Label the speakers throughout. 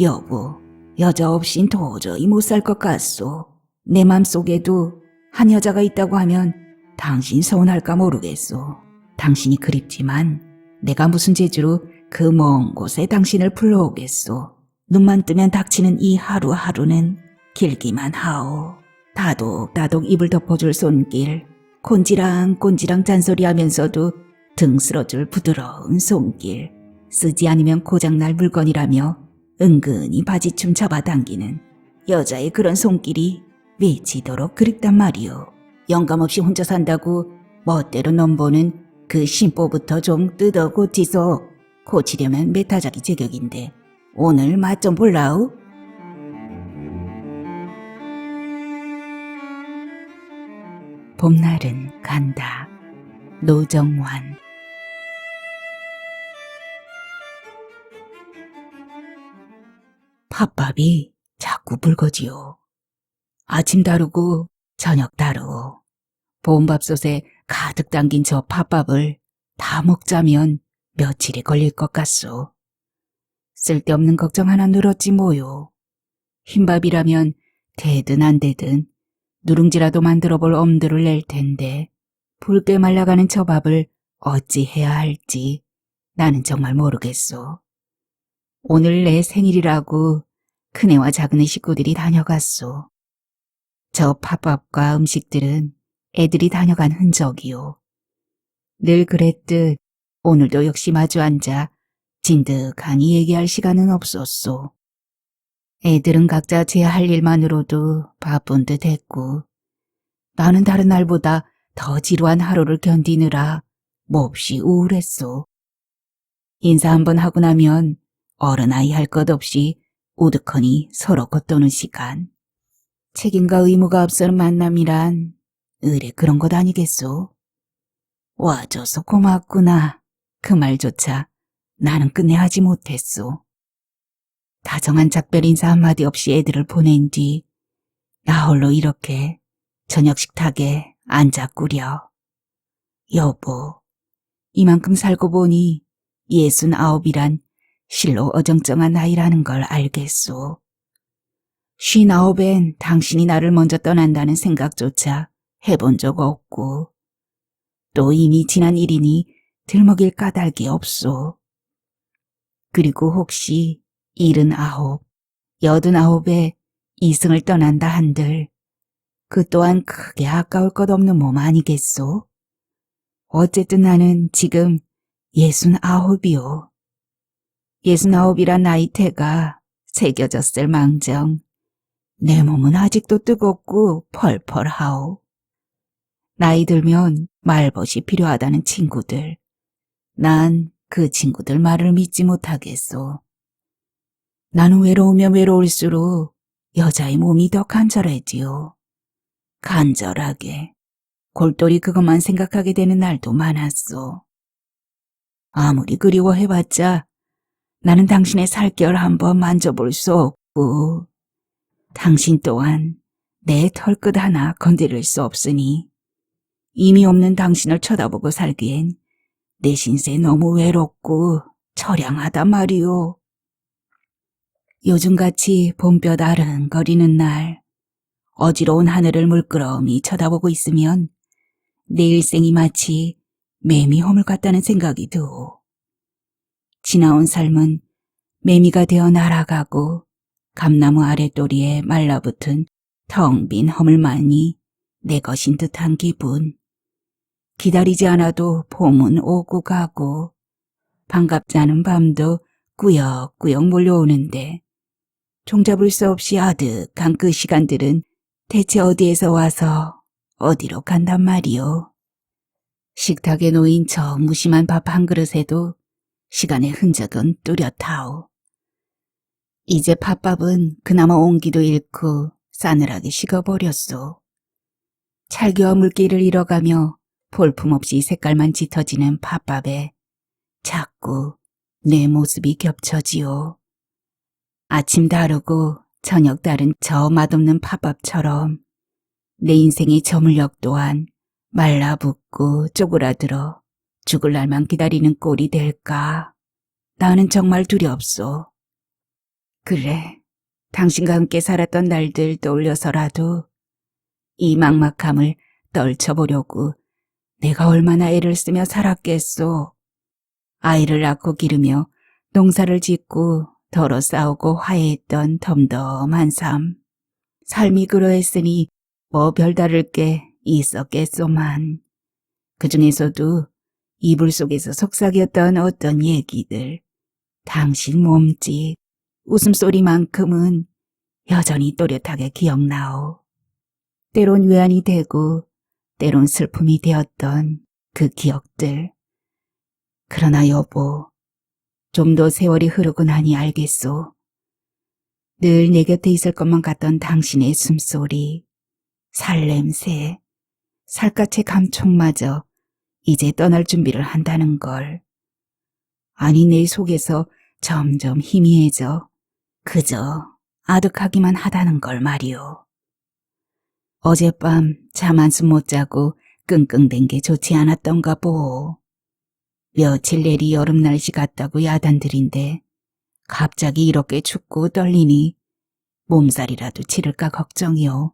Speaker 1: 여보, 여자 없인 도저히 못 살 것 같소. 내 맘속에도 한 여자가 있다고 하면 당신 서운할까 모르겠소. 당신이 그립지만 내가 무슨 재주로 그 먼 곳에 당신을 불러오겠소. 눈만 뜨면 닥치는 이 하루하루는 길기만 하오. 다독다독 입을 덮어줄 손길, 곤지랑곤지랑 잔소리하면서도 등 쓸어줄 부드러운 손길, 쓰지 않으면 고장날 물건이라며 은근히 바지춤 잡아당기는 여자의 그런 손길이 미치도록 그립단 말이오. 영감없이 혼자 산다고 멋대로 넘보는 그 심보부터 좀 뜯어 고치소. 고치려면 메타작이 제격인데 오늘 맛 좀 볼라우? 봄날은 간다. 노정환. 팥밥이 자꾸 붉어지요. 아침 다르고 저녁 다르고 봄밥솥에 가득 담긴 저 팥밥을 다 먹자면 며칠이 걸릴 것 같소. 쓸데없는 걱정 하나 늘었지 뭐요. 흰밥이라면 되든 안 되든 누룽지라도 만들어 볼 엄두를 낼 텐데 붉게 말라가는 저 밥을 어찌 해야 할지 나는 정말 모르겠소. 오늘 내 생일이라고 큰애와 작은애 식구들이 다녀갔소. 저 팥밥과 음식들은 애들이 다녀간 흔적이요. 늘 그랬듯 오늘도 역시 마주 앉아 진득하니 얘기할 시간은 없었소. 애들은 각자 제 할 일만으로도 바쁜 듯 했고 나는 다른 날보다 더 지루한 하루를 견디느라 몹시 우울했소. 인사 한번 하고 나면 어른아이 할 것 없이 우두커니 서로 겉도는 시간. 책임과 의무가 앞서는 만남이란 의례 그런 것 아니겠소? 와줘서 고맙구나. 그 말조차 나는 끝내 하지 못했소. 다정한 작별 인사 한마디 없이 애들을 보낸 뒤 나 홀로 이렇게 저녁 식탁에 앉아 꾸려. 여보, 이만큼 살고 보니 69이란 실로 어정쩡한 나이라는 걸 알겠소. 59엔 당신이 나를 먼저 떠난다는 생각조차 해본 적 없고 또 이미 지난 일이니 들먹일 까닭이 없소. 그리고 혹시 79, 89에 이승을 떠난다 한들 그 또한 크게 아까울 것 없는 몸 아니겠소? 어쨌든 나는 지금 69이요. 69이란 나이테가 새겨졌을 망정 내 몸은 아직도 뜨겁고 펄펄하오. 나이 들면 말벗이 필요하다는 친구들. 난 그 친구들 말을 믿지 못하겠소. 나는 외로우면 외로울수록 여자의 몸이 더 간절해지요. 간절하게. 골똘히 그것만 생각하게 되는 날도 많았소. 아무리 그리워해봤자 나는 당신의 살결 한번 만져볼 수 없고 당신 또한 내 털끝 하나 건드릴 수 없으니 이미 없는 당신을 쳐다보고 살기엔 내 신세 너무 외롭고 처량하단 말이오. 요즘같이 봄볕 아른거리는 날 어지러운 하늘을 물끄러미 쳐다보고 있으면 내 일생이 마치 매미 허물 같다는 생각이 드오. 지나온 삶은 매미가 되어 날아가고 감나무 아랫도리에 말라붙은 텅 빈 허물만이 내 것인 듯한 기분. 기다리지 않아도 봄은 오고 가고 반갑지 않은 밤도 꾸역꾸역 몰려오는데 종잡을 수 없이 아득한 그 시간들은 대체 어디에서 와서 어디로 간단 말이오. 식탁에 놓인 저 무심한 밥 한 그릇에도 시간의 흔적은 뚜렷하오. 이제 팥밥은 그나마 온기도 잃고 싸늘하게 식어버렸소. 찰기와 물기를 잃어가며 볼품없이 색깔만 짙어지는 팥밥에 자꾸 내 모습이 겹쳐지오. 아침 다르고 저녁 다른 저 맛없는 팥밥처럼 내 인생의 저 물력 또한 말라붙고 쪼그라들어 죽을 날만 기다리는 꼴이 될까? 나는 정말 두렵소. 그래, 당신과 함께 살았던 날들 떠올려서라도 이 막막함을 떨쳐보려고 내가 얼마나 애를 쓰며 살았겠소. 아이를 낳고 기르며 농사를 짓고 더러 싸우고 화해했던 덤덤한 삶. 삶이 그러했으니 뭐 별다를 게 있었겠소만. 그중에서도 이불 속에서 속삭였던 어떤 얘기들, 당신 몸짓, 웃음소리만큼은 여전히 또렷하게 기억나오. 때론 외환이 되고 때론 슬픔이 되었던 그 기억들. 그러나 여보, 좀 더 세월이 흐르고 나니 알겠소. 늘 내 곁에 있을 것만 같던 당신의 숨소리, 살냄새, 살갗의 감촉마저 이제 떠날 준비를 한다는 걸. 아니 내 속에서 점점 희미해져 그저 아득하기만 하다는 걸 말이오. 어젯밤 잠 한숨 못 자고 끙끙댄 게 좋지 않았던가 보오. 며칠 내리 여름 날씨 같다고 야단들인데 갑자기 이렇게 춥고 떨리니 몸살이라도 치를까 걱정이오.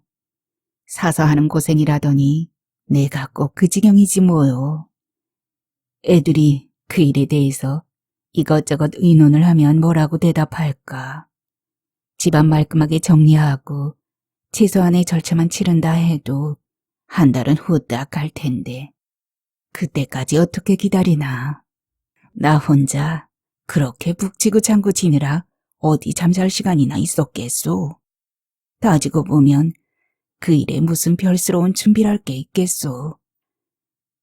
Speaker 1: 사서 하는 고생이라더니 내가 꼭 그 지경이지 뭐요. 애들이 그 일에 대해서 이것저것 의논을 하면 뭐라고 대답할까. 집안 말끔하게 정리하고 최소한의 절차만 치른다 해도 한 달은 후딱 갈 텐데 그때까지 어떻게 기다리나. 나 혼자 그렇게 북치고 장구 지느라 어디 잠잘 시간이나 있었겠소. 따지고 보면 그 일에 무슨 별스러운 준비랄 게 있겠소.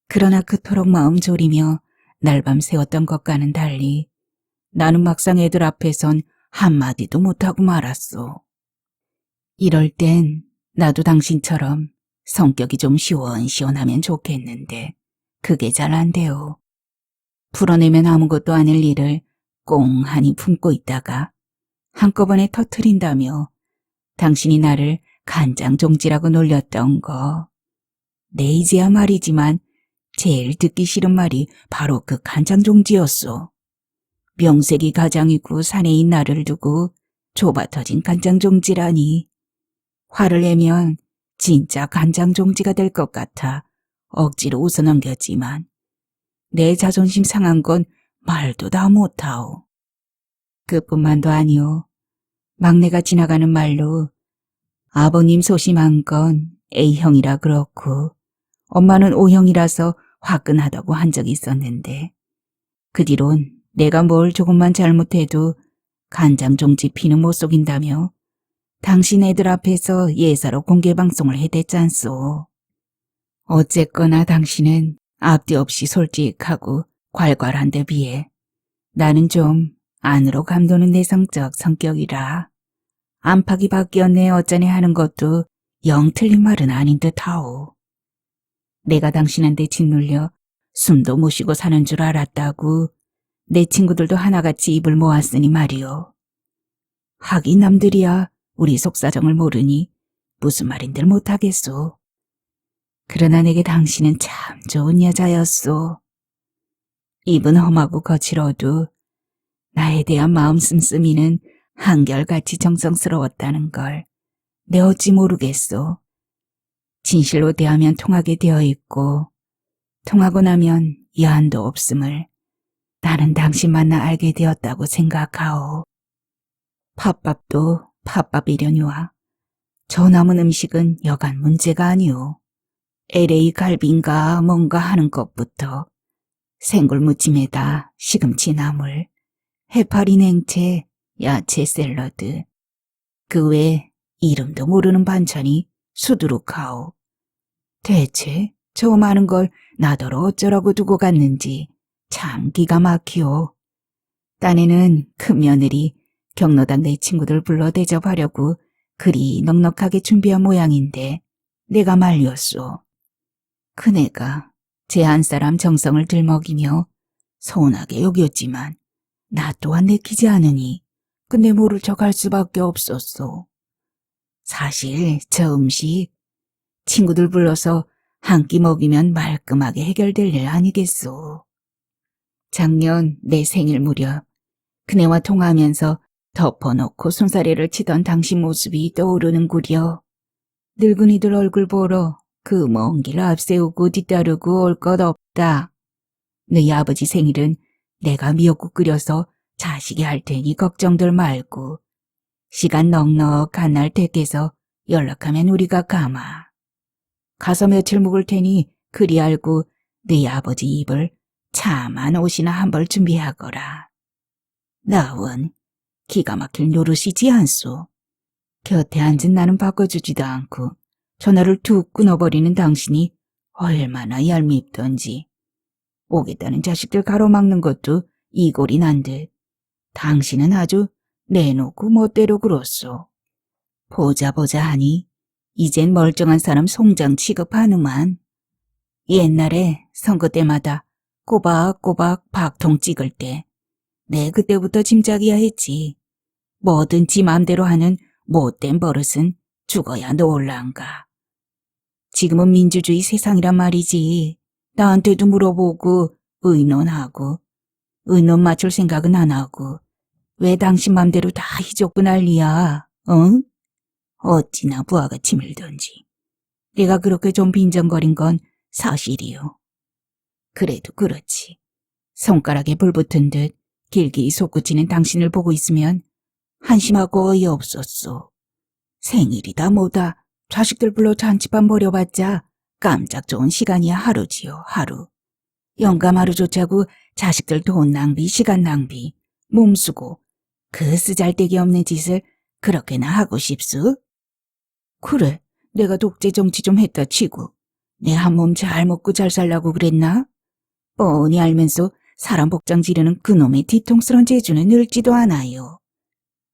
Speaker 1: 그러나 그토록 마음 졸이며 날밤 새웠던 것과는 달리 나는 막상 애들 앞에선 한마디도 못하고 말았소. 이럴 땐 나도 당신처럼 성격이 좀 시원시원하면 좋겠는데 그게 잘 안 돼요. 풀어내면 아무것도 아닐 일을 꽁하니 품고 있다가 한꺼번에 터트린다며 당신이 나를 간장종지라고 놀렸던 거. 내 이제야 말이지만 제일 듣기 싫은 말이 바로 그 간장종지였소. 명색이 가장이고 사내인 나를 두고 좁아터진 간장종지라니. 화를 내면 진짜 간장종지가 될 것 같아 억지로 웃어넘겼지만 내 자존심 상한 건 말도 다 못하오. 그뿐만도 아니오. 막내가 지나가는 말로 아버님 소심한 건 A형이라 그렇고 엄마는 O형이라서 화끈하다고 한 적이 있었는데 그 뒤론 내가 뭘 조금만 잘못해도 간장종지 피는 못 속인다며 당신 애들 앞에서 예사로 공개방송을 해댔잖소. 어쨌거나 당신은 앞뒤 없이 솔직하고 괄괄한 데 비해 나는 좀 안으로 감도는 내성적 성격이라 안팎이 바뀌었네 어쩌네 하는 것도 영 틀린 말은 아닌 듯하오. 내가 당신한테 짓눌려 숨도 못 쉬고 사는 줄 알았다고 내 친구들도 하나같이 입을 모았으니 말이오. 하긴 남들이야 우리 속사정을 모르니 무슨 말인들 못하겠소. 그러나 내게 당신은 참 좋은 여자였소. 입은 험하고 거칠어도 나에 대한 마음 씀씀이는 한결같이 정성스러웠다는 걸 내 어찌 모르겠소. 진실로 대하면 통하게 되어 있고 통하고 나면 여한도 없음을 나는 당신 만나 알게 되었다고 생각하오. 팥밥도 팥밥이려니와 저 남은 음식은 여간 문제가 아니오. LA 갈비인가 뭔가 하는 것부터 생굴무침에다 시금치 나물, 해파리 냉채, 야채 샐러드, 그 외 이름도 모르는 반찬이 수두룩하오. 대체 저 많은 걸 나더러 어쩌라고 두고 갔는지 참 기가 막히오. 딴에는 큰 며느리 경로당 내 친구들 불러 대접하려고 그리 넉넉하게 준비한 모양인데 내가 말렸소. 그네가 제 한 사람 정성을 들먹이며 서운하게 여겼지만 나 또한 내키지 않으니 근데 모를 척 할 수밖에 없었소. 사실 저 음식 친구들 불러서 한 끼 먹이면 말끔하게 해결될 일 아니겠소. 작년 내 생일 무렵 그네와 통화하면서 덮어놓고 손사래를 치던 당신 모습이 떠오르는구려. 늙은이들 얼굴 보러 그 먼 길 앞세우고 뒤따르고 올 것 없다. 너희 아버지 생일은 내가 미역국 끓여서 자식이 할 테니 걱정들 말고 시간 넉넉한 날 댁에서 연락하면 우리가 가마. 가서 며칠 묵을 테니 그리 알고 너희 아버지 입을 참한 옷이나 한 벌 준비하거라. 나원 기가 막힐 노릇이지 않소. 곁에 앉은 나는 바꿔주지도 않고 전화를 툭 끊어버리는 당신이 얼마나 얄밉던지. 오겠다는 자식들 가로막는 것도 이골이 난 듯 당신은 아주 내놓고 멋대로 굴었소. 보자 하니 이젠 멀쩡한 사람 송장 취급하는만. 옛날에 선거 때마다 꼬박꼬박 박통 찍을 때 내 그때부터 짐작이야 했지. 뭐든 지 맘대로 하는 못된 버릇은 죽어야 놀란가. 지금은 민주주의 세상이란 말이지. 나한테도 물어보고 의논하고 의논 맞출 생각은 안 하고 왜 당신 맘대로 다 희족부 난리야, 응? 어찌나 부하가 치밀던지. 내가 그렇게 좀 빈정거린 건 사실이요. 그래도 그렇지. 손가락에 불 붙은 듯 길기 솟구치는 당신을 보고 있으면 한심하고 어이없었소. 생일이다 뭐다 자식들 불러 잔치밥 벌여봤자 깜짝 좋은 시간이야 하루지요, 하루. 영감 하루 좋자고 자식들 돈 낭비, 시간 낭비, 몸쓰고 그 쓰잘데기 없는 짓을 그렇게나 하고 싶수? 그래, 내가 독재 정치 좀 했다 치고 내 한 몸 잘 먹고 잘 살라고 그랬나? 뻔히 알면서 사람 복장 지르는 그놈의 뒤통수런 재주는 늙지도 않아요.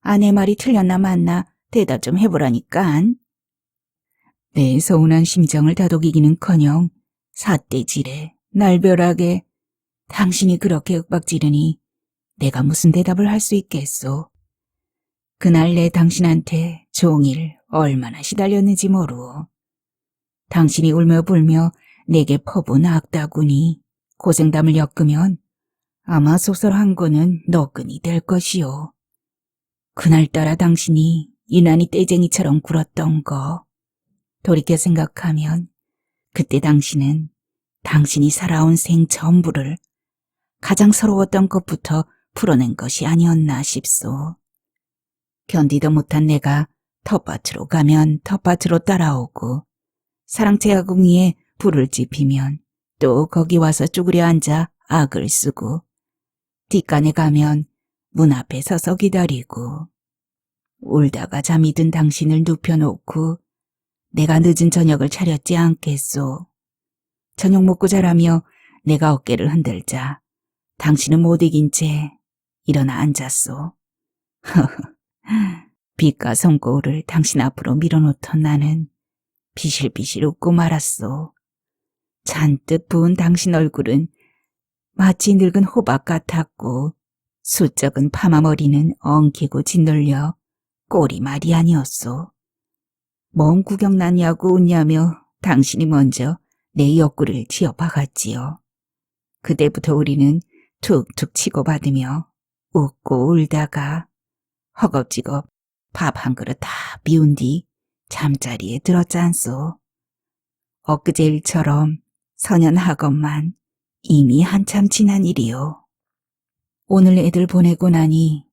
Speaker 1: 아내 말이 틀렸나 맞나 대답 좀 해보라니깐. 내 서운한 심정을 다독이기는커녕 삿대질에 날벼락에 당신이 그렇게 윽박지르니 내가 무슨 대답을 할 수 있겠소. 그날 내 당신한테 종일 얼마나 시달렸는지 모르오. 당신이 울며 불며 내게 퍼부은 악다구니 고생담을 엮으면 아마 소설 한 권은 너끈이 될 것이오. 그날따라 당신이 유난히 떼쟁이처럼 굴었던 거 돌이켜 생각하면 그때 당신은 당신이 살아온 생 전부를 가장 서러웠던 것부터 풀어낸 것이 아니었나 싶소. 견디도 못한 내가 텃밭으로 가면 텃밭으로 따라오고 사랑채아궁 위에 불을 지피면 또 거기 와서 쭈그려 앉아 악을 쓰고 뒷간에 가면 문 앞에 서서 기다리고 울다가 잠이 든 당신을 눕혀놓고 내가 늦은 저녁을 차렸지 않겠소. 저녁 먹고 자라며 내가 어깨를 흔들자 당신은 못 이긴 채 일어나 앉았소. 빛과 손거울을 당신 앞으로 밀어놓던 나는 비실비실 웃고 말았소. 잔뜩 부은 당신 얼굴은 마치 늙은 호박 같았고 수쩍은 파마머리는 엉키고 짓눌려 꼴이 말이 아니었소. 뭔 구경 났냐고 웃냐며 당신이 먼저 내 옆구리를 쥐어 박았지요. 그때부터 우리는 툭툭 치고받으며 웃고 울다가 허겁지겁 밥 한 그릇 다 비운 뒤 잠자리에 들었잖소. 엊그제 일처럼 선연하건만 이미 한참 지난 일이요. 오늘 애들 보내고 나니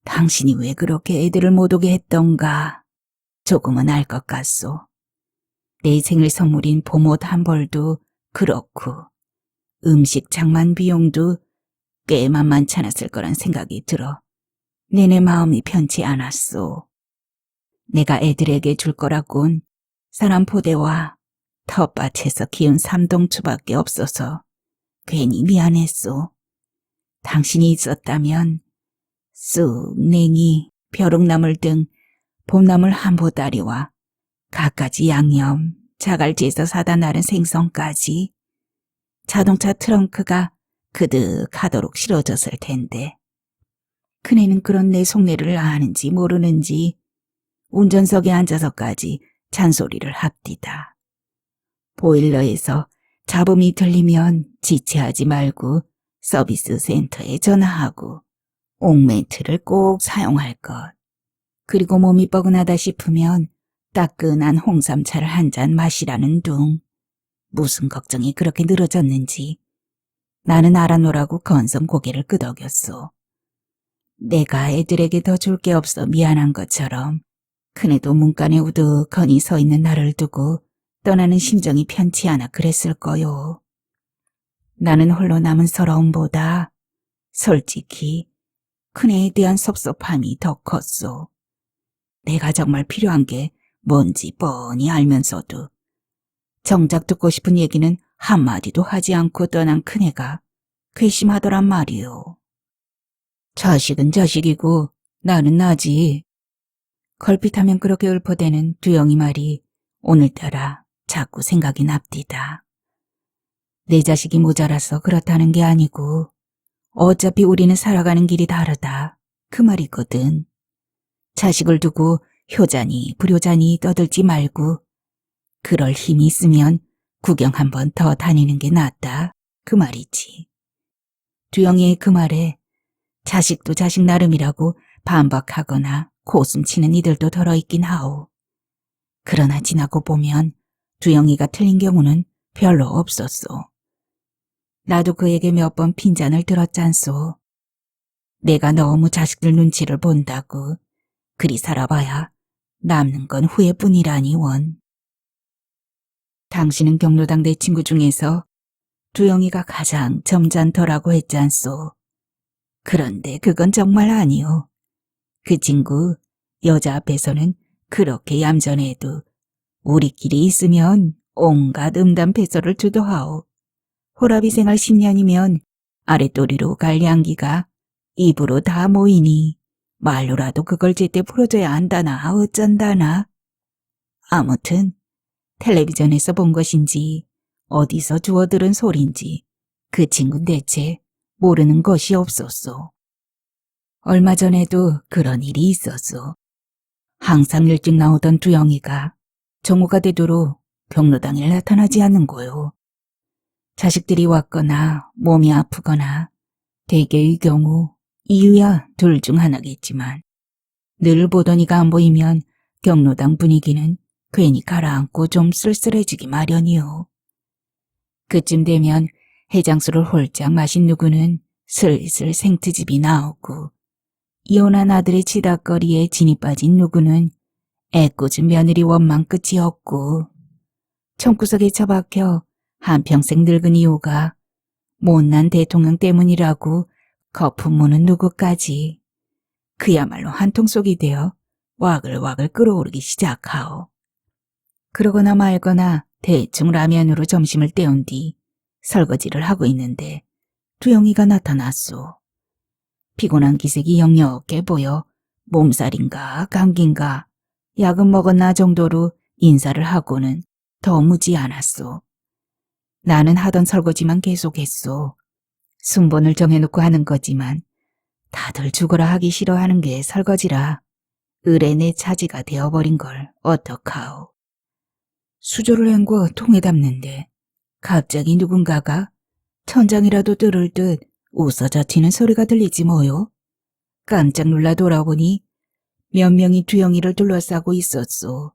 Speaker 1: 당신이 왜 그렇게 애들을 못 오게 했던가 조금은 알 것 같소. 내 생일 선물인 봄옷 한 벌도 그렇고 음식 장만 비용도 꽤 만만찮았을 거란 생각이 들어 내내 마음이 편치 않았소. 내가 애들에게 줄 거라곤 사람 포대와 텃밭에서 키운 삼동추밖에 없어서 괜히 미안했소. 당신이 있었다면 쑥, 냉이, 벼룩나물 등 봄나물 한 보따리와 갖가지 양념, 자갈치에서 사다 나른 생선까지 자동차 트렁크가 그득하도록 실어졌을 텐데 그네는 그런 내 속내를 아는지 모르는지 운전석에 앉아서까지 잔소리를 합디다. 보일러에서 잡음이 들리면 지체하지 말고 서비스 센터에 전화하고 옥매트를 꼭 사용할 것. 그리고 몸이 뻐근하다 싶으면 따끈한 홍삼차를 한 잔 마시라는 둥. 무슨 걱정이 그렇게 늘어졌는지 나는 알아노라고 건성 고개를 끄덕였소. 내가 애들에게 더 줄 게 없어 미안한 것처럼 큰애도 문간에 우두커니 서 있는 나를 두고 떠나는 심정이 편치 않아 그랬을 거요. 나는 홀로 남은 서러움보다 솔직히 큰애에 대한 섭섭함이 더 컸소. 내가 정말 필요한 게 뭔지 뻔히 알면서도 정작 듣고 싶은 얘기는 한마디도 하지 않고 떠난 큰애가 괘씸하더란 말이오. 자식은 자식이고 나는 나지. 걸핏하면 그렇게 읊어대는 두영이 말이 오늘따라 자꾸 생각이 납디다. 내 자식이 모자라서 그렇다는 게 아니고 어차피 우리는 살아가는 길이 다르다. 그 말이거든. 자식을 두고 효자니 불효자니 떠들지 말고 그럴 힘이 있으면 구경 한 번 더 다니는 게 낫다. 그 말이지. 두영이의 그 말에 자식도 자식 나름이라고 반박하거나 고숨치는 이들도 덜어있긴 하오. 그러나 지나고 보면 두영이가 틀린 경우는 별로 없었소. 나도 그에게 몇 번 핀잔을 들었잖소. 내가 너무 자식들 눈치를 본다고 그리 살아봐야 남는 건 후회뿐이라니 원. 당신은 경로당 내 친구 중에서 두영이가 가장 점잖더라고 했잖소. 그런데 그건 정말 아니오. 그 친구 여자 앞에서는 그렇게 얌전해도 우리끼리 있으면 온갖 음담패설을 주도하오. 호라비 생활 10년이면 아랫도리로 갈 양기가 입으로 다 모이니 말로라도 그걸 제때 풀어줘야 한다나 어쩐다나. 아무튼 텔레비전에서 본 것인지 어디서 주워들은 소린지 그 친구는 대체 모르는 것이 없었소. 얼마 전에도 그런 일이 있었소. 항상 일찍 나오던 두영이가 정오가 되도록 경로당에 나타나지 않는 거요. 자식들이 왔거나 몸이 아프거나 대개의 경우 이유야 둘 중 하나겠지만 늘 보던 이가 안 보이면 경로당 분위기는 괜히 가라앉고 좀 쓸쓸해지기 마련이요. 그쯤 되면 해장술을 홀짝 마신 누구는 슬슬 생트집이 나오고 이혼한 아들의 치닥거리에 진이 빠진 누구는 애꿎은 며느리 원망 끝이 없고 청구석에 처박혀 한평생 늙은 이유가 못난 대통령 때문이라고 거품 무는 누구까지 그야말로 한통속이 되어 와글와글 끓어오르기 시작하오. 그러거나 말거나 대충 라면으로 점심을 때운 뒤 설거지를 하고 있는데 두영이가 나타났소. 피곤한 기색이 역력해 보여 몸살인가 감기인가 약은 먹었나 정도로 인사를 하고는 더 무지 않았소. 나는 하던 설거지만 계속했소. 순번을 정해놓고 하는 거지만 다들 죽어라 하기 싫어하는 게 설거지라 을의 내 차지가 되어버린 걸 어떡하오. 수저를 헹궈 통에 담는데 갑자기 누군가가 천장이라도 뚫을 듯 웃어젖히는 소리가 들리지 뭐요. 깜짝 놀라 돌아보니 몇 명이 두영이를 둘러싸고 있었소.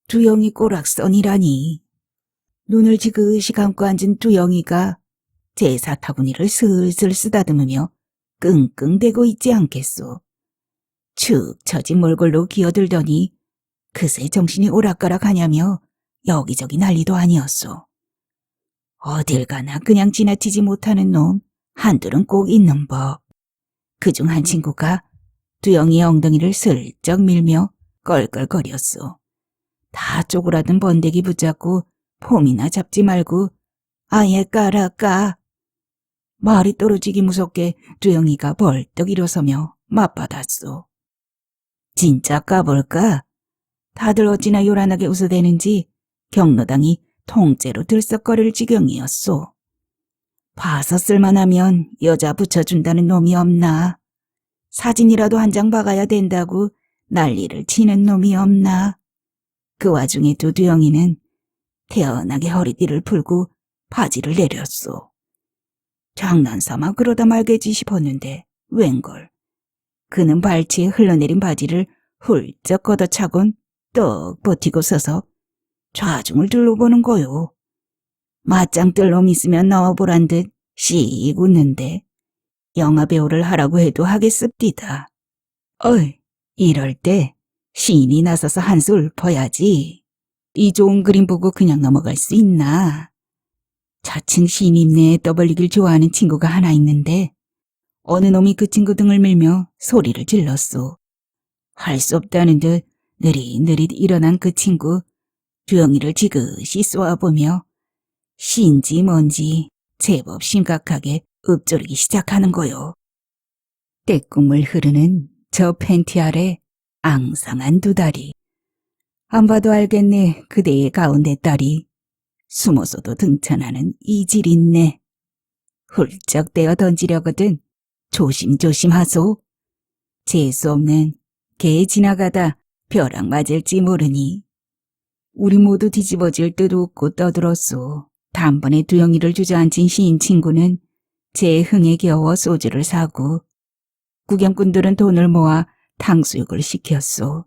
Speaker 1: 두영이 꼬락선이라니. 눈을 지그시 감고 앉은 두영이가 제 사타구니를 슬슬 쓰다듬으며 끙끙대고 있지 않겠소. 축 처진 몰골로 기어들더니 그새 정신이 오락가락하냐며 여기저기 난리도 아니었소. 어딜 가나 그냥 지나치지 못하는 놈 한둘은 꼭 있는 법. 그중 한 친구가 두영이의 엉덩이를 슬쩍 밀며 껄껄거렸소. 다 쪼그라든 번데기 붙잡고 폼이나 잡지 말고 아예 까라. 말이 떨어지기 무섭게 두영이가 벌떡 일어서며 맞받았소. 진짜 까볼까? 다들 어찌나 요란하게 웃어대는지 경로당이 통째로 들썩거릴 지경이었소. 봐서 쓸만하면 여자 붙여준다는 놈이 없나? 사진이라도 한 장 박아야 된다고 난리를 치는 놈이 없나? 그 와중에 두영이는 태연하게 허리띠를 풀고 바지를 내렸소. 장난삼아 그러다 말겠지 싶었는데 웬걸. 그는 발치에 흘러내린 바지를 훌쩍 걷어차곤 떡 버티고 서서 좌중을 둘러보는 거요. 맞짱 뜰 놈 있으면 넣어보란 듯 씩 웃는데 영화배우를 하라고 해도 하겠습디다. 어이, 이럴 때 시인이 나서서 한 수 읊어야지. 이 좋은 그림 보고 그냥 넘어갈 수 있나. 자칭 시인임내에 떠벌리길 좋아하는 친구가 하나 있는데 어느 놈이 그 친구 등을 밀며 소리를 질렀소. 할 수 없다는 듯 느릿느릿 일어난 그 친구 두영이를 지그시 쏘아보며 시인지 뭔지 제법 심각하게 읊조리기 시작하는 거요. 때꿈을 흐르는 저 팬티 아래 앙상한 두 다리. 안 봐도 알겠네 그대의 가운데 딸이. 숨어서도 등천하는 이질 있네. 훌쩍 떼어 던지려거든 조심조심 하소. 재수없는 개 지나가다 벼락 맞을지 모르니. 우리 모두 뒤집어질 듯 웃고 떠들었소. 단번에 두영이를 주저앉힌 시인 친구는 제 흥에 겨워 소주를 사고 구경꾼들은 돈을 모아 탕수육을 시켰소.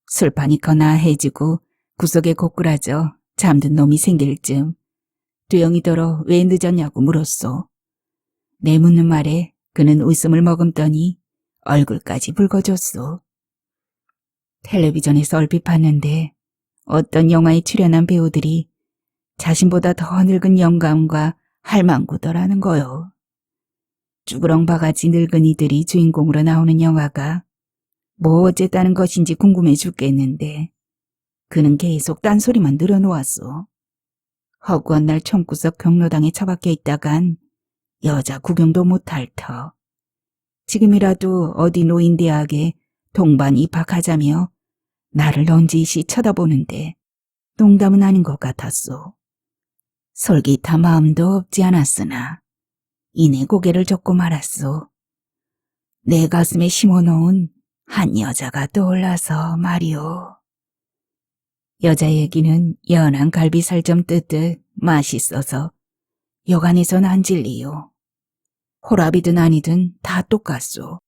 Speaker 1: 술판이 거나 해지고 구석에 고꾸라져 잠든 놈이 생길 쯤 두영이더러 왜 늦었냐고 물었소. 내 묻는 말에 그는 웃음을 머금더니 얼굴까지 붉어졌소. 텔레비전에서 얼핏 봤는데 어떤 영화에 출연한 배우들이 자신보다 더 늙은 영감과 할망구더라는 거요. 쭈그렁 바가지 늙은이들이 주인공으로 나오는 영화가 뭐 어쨌다는 것인지 궁금해 죽겠는데 그는 계속 딴소리만 늘어놓았소. 허구한 날 총구석 경로당에 처박혀 있다간 여자 구경도 못할 터. 지금이라도 어디 노인대학에 동반 입학하자며 나를 넌지시 쳐다보는데 농담은 아닌 것 같았소. 솔깃한 마음도 없지 않았으나 이내 고개를 젓고 말았소. 내 가슴에 심어놓은 한 여자가 떠올라서 말이오. 여자 얘기는 연한 갈비살 좀 뜨듯 맛있어서 여간에선 안 질리요. 호랍이든 아니든 다 똑같소.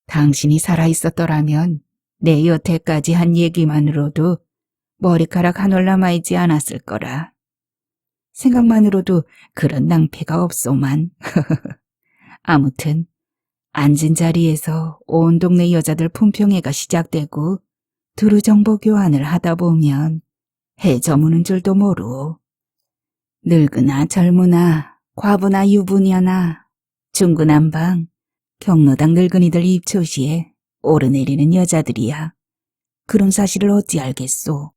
Speaker 1: 당신이 살아있었더라면 내 여태까지 한 얘기만으로도 머리카락 한 올 남아있지 않았을 거라. 생각만으로도 그런 낭패가 없소만. 아무튼 앉은 자리에서 온 동네 여자들 품평회가 시작되고 두루 정보 교환을 하다 보면 해 저무는 줄도 모르오. 늙으나 젊으나 과부나 유부녀나 중구난방 경로당 늙은이들 입초시에 오르내리는 여자들이야. 그런 사실을 어찌 알겠소.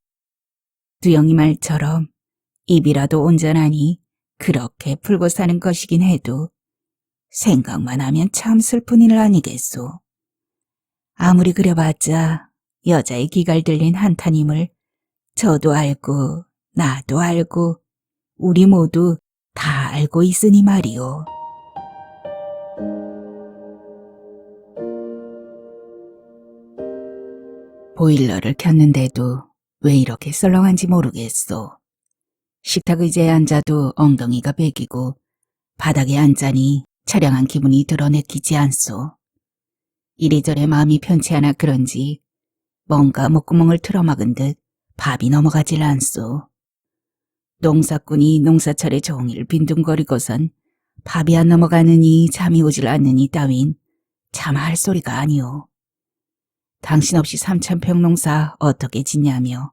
Speaker 1: 두영이 말처럼 입이라도 온전하니 그렇게 풀고 사는 것이긴 해도 생각만 하면 참 슬픈 일 아니겠소. 아무리 그래봤자 여자의 기갈 들린 한탄임을 저도 알고 나도 알고 우리 모두 다 알고 있으니 말이오. 보일러를 켰는데도 왜 이렇게 썰렁한지 모르겠소. 식탁 의자에 앉아도 엉덩이가 베기고 바닥에 앉자니 차량한 기분이 드러내키지 않소. 이리저리 마음이 편치 않아 그런지 뭔가 목구멍을 틀어막은 듯 밥이 넘어가질 않소. 농사꾼이 농사철에 종일 빈둥거리고선 밥이 안 넘어가느니 잠이 오질 않느니 따윈 참 할 소리가 아니오. 당신 없이 3,000평 농사 어떻게 짓냐며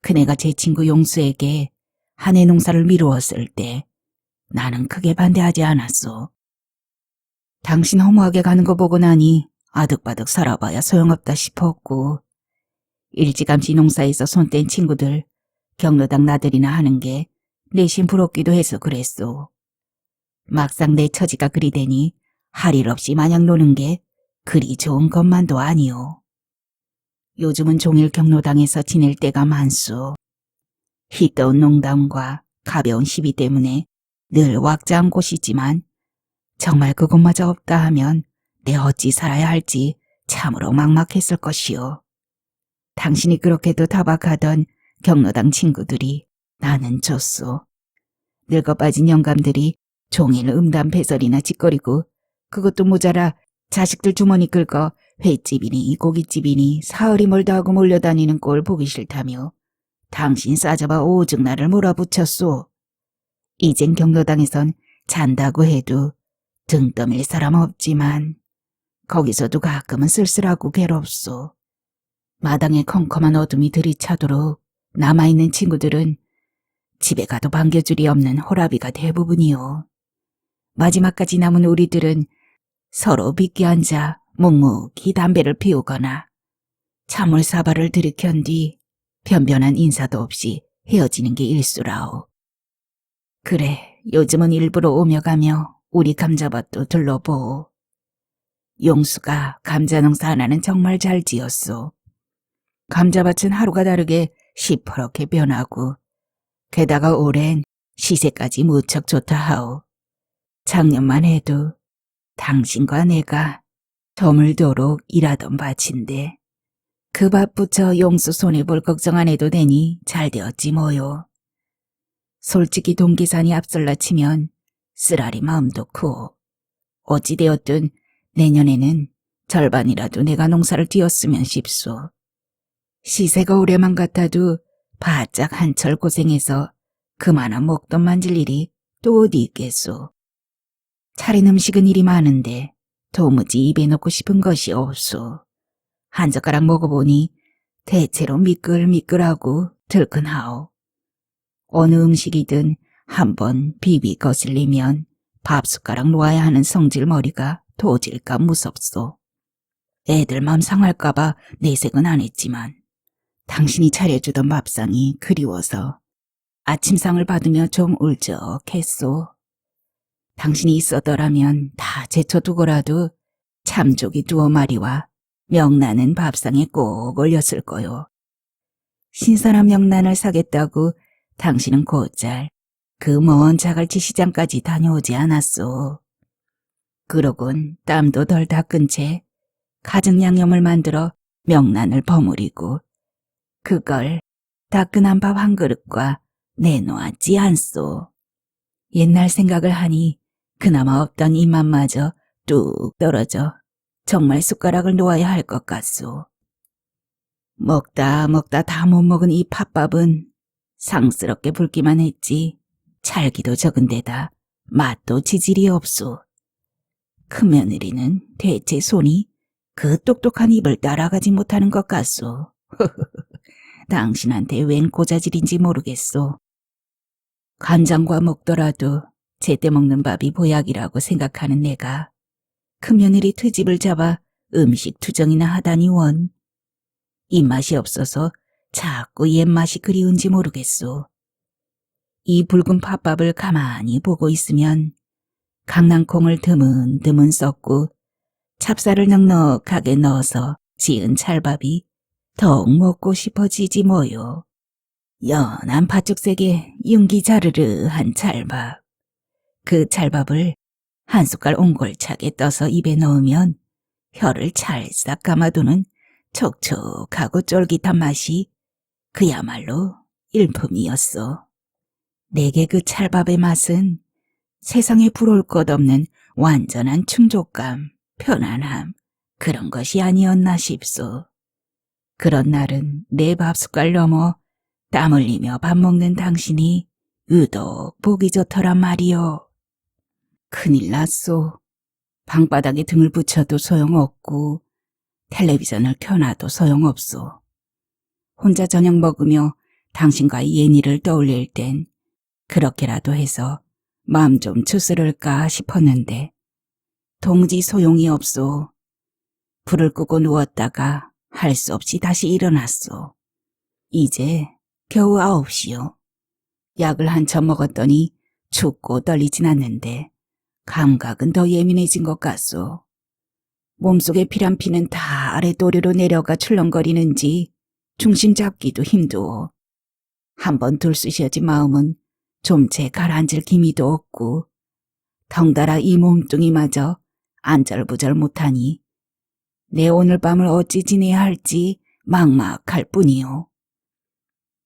Speaker 1: 그네가 제 친구 용수에게 한 해 농사를 미루었을 때 나는 크게 반대하지 않았소. 당신 허무하게 가는 거 보고 나니 아득바득 살아봐야 소용없다 싶었고 일찌감치 농사에서 손 뗀 친구들 경로당 나들이나 하는 게 내심 부럽기도 해서 그랬소. 막상 내 처지가 그리 되니 할 일 없이 마냥 노는 게 그리 좋은 것만도 아니오. 요즘은 종일 경로당에서 지낼 때가 많소. 희떠운 농담과 가벼운 시비 때문에 늘 왁자한 곳이지만 정말 그것마저 없다 하면 내 어찌 살아야 할지 참으로 막막했을 것이오. 당신이 그렇게도 타박하던 경로당 친구들이 나는 줬소. 늙어 빠진 영감들이 종일 음담 배설이나 짓거리고 그것도 모자라 자식들 주머니 긁어 횟집이니 고깃집이니 사흘이 멀다 하고 몰려다니는 꼴 보기 싫다며 당신 싸잡아 오죽 나를 몰아붙였소. 이젠 경로당에선 잔다고 해도 등 떠밀 사람 없지만 거기서도 가끔은 쓸쓸하고 괴롭소. 마당에 컴컴한 어둠이 들이차도록 남아있는 친구들은 집에 가도 반겨줄이 없는 호라비가 대부분이요. 마지막까지 남은 우리들은 서로 빗기 앉아 묵묵히 담배를 피우거나 참을 사발을 들이켠 뒤 변변한 인사도 없이 헤어지는 게 일수라오. 그래, 요즘은 일부러 오며 가며 우리 감자밭도 둘러보오. 용수가 감자 농사 하나는 정말 잘 지었소. 감자밭은 하루가 다르게 시퍼렇게 변하고 게다가 올해는 시세까지 무척 좋다 하오. 작년만 해도 당신과 내가 저물도록 일하던 밭인데 그 밭부터 용수 손해볼 걱정 안 해도 되니 잘 되었지 뭐요. 솔직히 동기산이 앞설라 치면 쓰라리 마음도 크오. 어찌되었든 내년에는 절반이라도 내가 농사를 띄었으면 싶소. 시세가 올해만 같아도 바짝 한철 고생해서 그만한 목돈 만질 일이 또 어디 있겠소. 차린 음식은 일이 많은데 도무지 입에 넣고 싶은 것이 없소. 한 젓가락 먹어보니 대체로 미끌미끌하고 들큰하오. 어느 음식이든 한번 비비 거슬리면 밥숟가락 놓아야 하는 성질머리가 도질까 무섭소. 애들 맘 상할까봐 내색은 안 했지만 당신이 차려주던 밥상이 그리워서 아침상을 받으며 좀 울적했소. 당신이 있었더라면 다 제쳐두고라도 참조기 2마리와 명란은 밥상에 꼭 올렸을 거요. 신선한 명란을 사겠다고 당신은 곧잘 그 먼 자갈치 시장까지 다녀오지 않았소. 그러곤 땀도 덜 닦은 채 가정 양념을 만들어 명란을 버무리고 그걸 따끈한 밥 한 그릇과 내놓았지 않소. 옛날 생각을 하니 그나마 없던 입맛마저 뚝 떨어져 정말 숟가락을 놓아야 할 것 같소. 먹다 다 못 먹은 이 팥밥은 상스럽게 붉기만 했지 찰기도 적은 데다 맛도 지질이 없소. 큰며느리는 대체 손이 그 똑똑한 입을 따라가지 못하는 것 같소. 당신한테 웬 고자질인지 모르겠소. 간장과 먹더라도 제때 먹는 밥이 보약이라고 생각하는 내가 큰며느리 트집을 잡아 음식 투정이나 하다니 원. 입맛이 없어서 자꾸 옛맛이 그리운지 모르겠소. 이 붉은 팥밥을 가만히 보고 있으면 강낭콩을 드문드문 썩고 찹쌀을 넉넉하게 넣어서 지은 찰밥이 더욱 먹고 싶어지지 뭐요. 연한 팥죽색에 윤기 자르르한 찰밥. 그 찰밥을 한 숟갈 옹골차게 떠서 입에 넣으면 혀를 찰싹 감아두는 촉촉하고 쫄깃한 맛이 그야말로 일품이었어. 내게 그 찰밥의 맛은 세상에 부러울 것 없는 완전한 충족감, 편안함, 그런 것이 아니었나 싶소. 그런 날은 내 밥숟갈 넘어 땀 흘리며 밥 먹는 당신이 유독 보기 좋더란 말이오. 큰일 났소. 방바닥에 등을 붙여도 소용없고 텔레비전을 켜놔도 소용없소. 혼자 저녁 먹으며 당신과의 옛일을 떠올릴 땐 그렇게라도 해서 마음 좀 추스를까 싶었는데 도무지 소용이 없소. 불을 끄고 누웠다가 할 수 없이 다시 일어났소. 이제 겨우 9시요. 약을 한참 먹었더니 춥고 떨리진 않는데 감각은 더 예민해진 것 같소. 몸속의 피란피는 다 아래도리로 내려가 출렁거리는지 중심 잡기도 힘두어. 한번 들쑤셔진 마음은 좀 채 가라앉을 기미도 없고 덩달아 이 몸뚱이마저 안절부절 못하니 내 오늘 밤을 어찌 지내야 할지 막막할 뿐이요.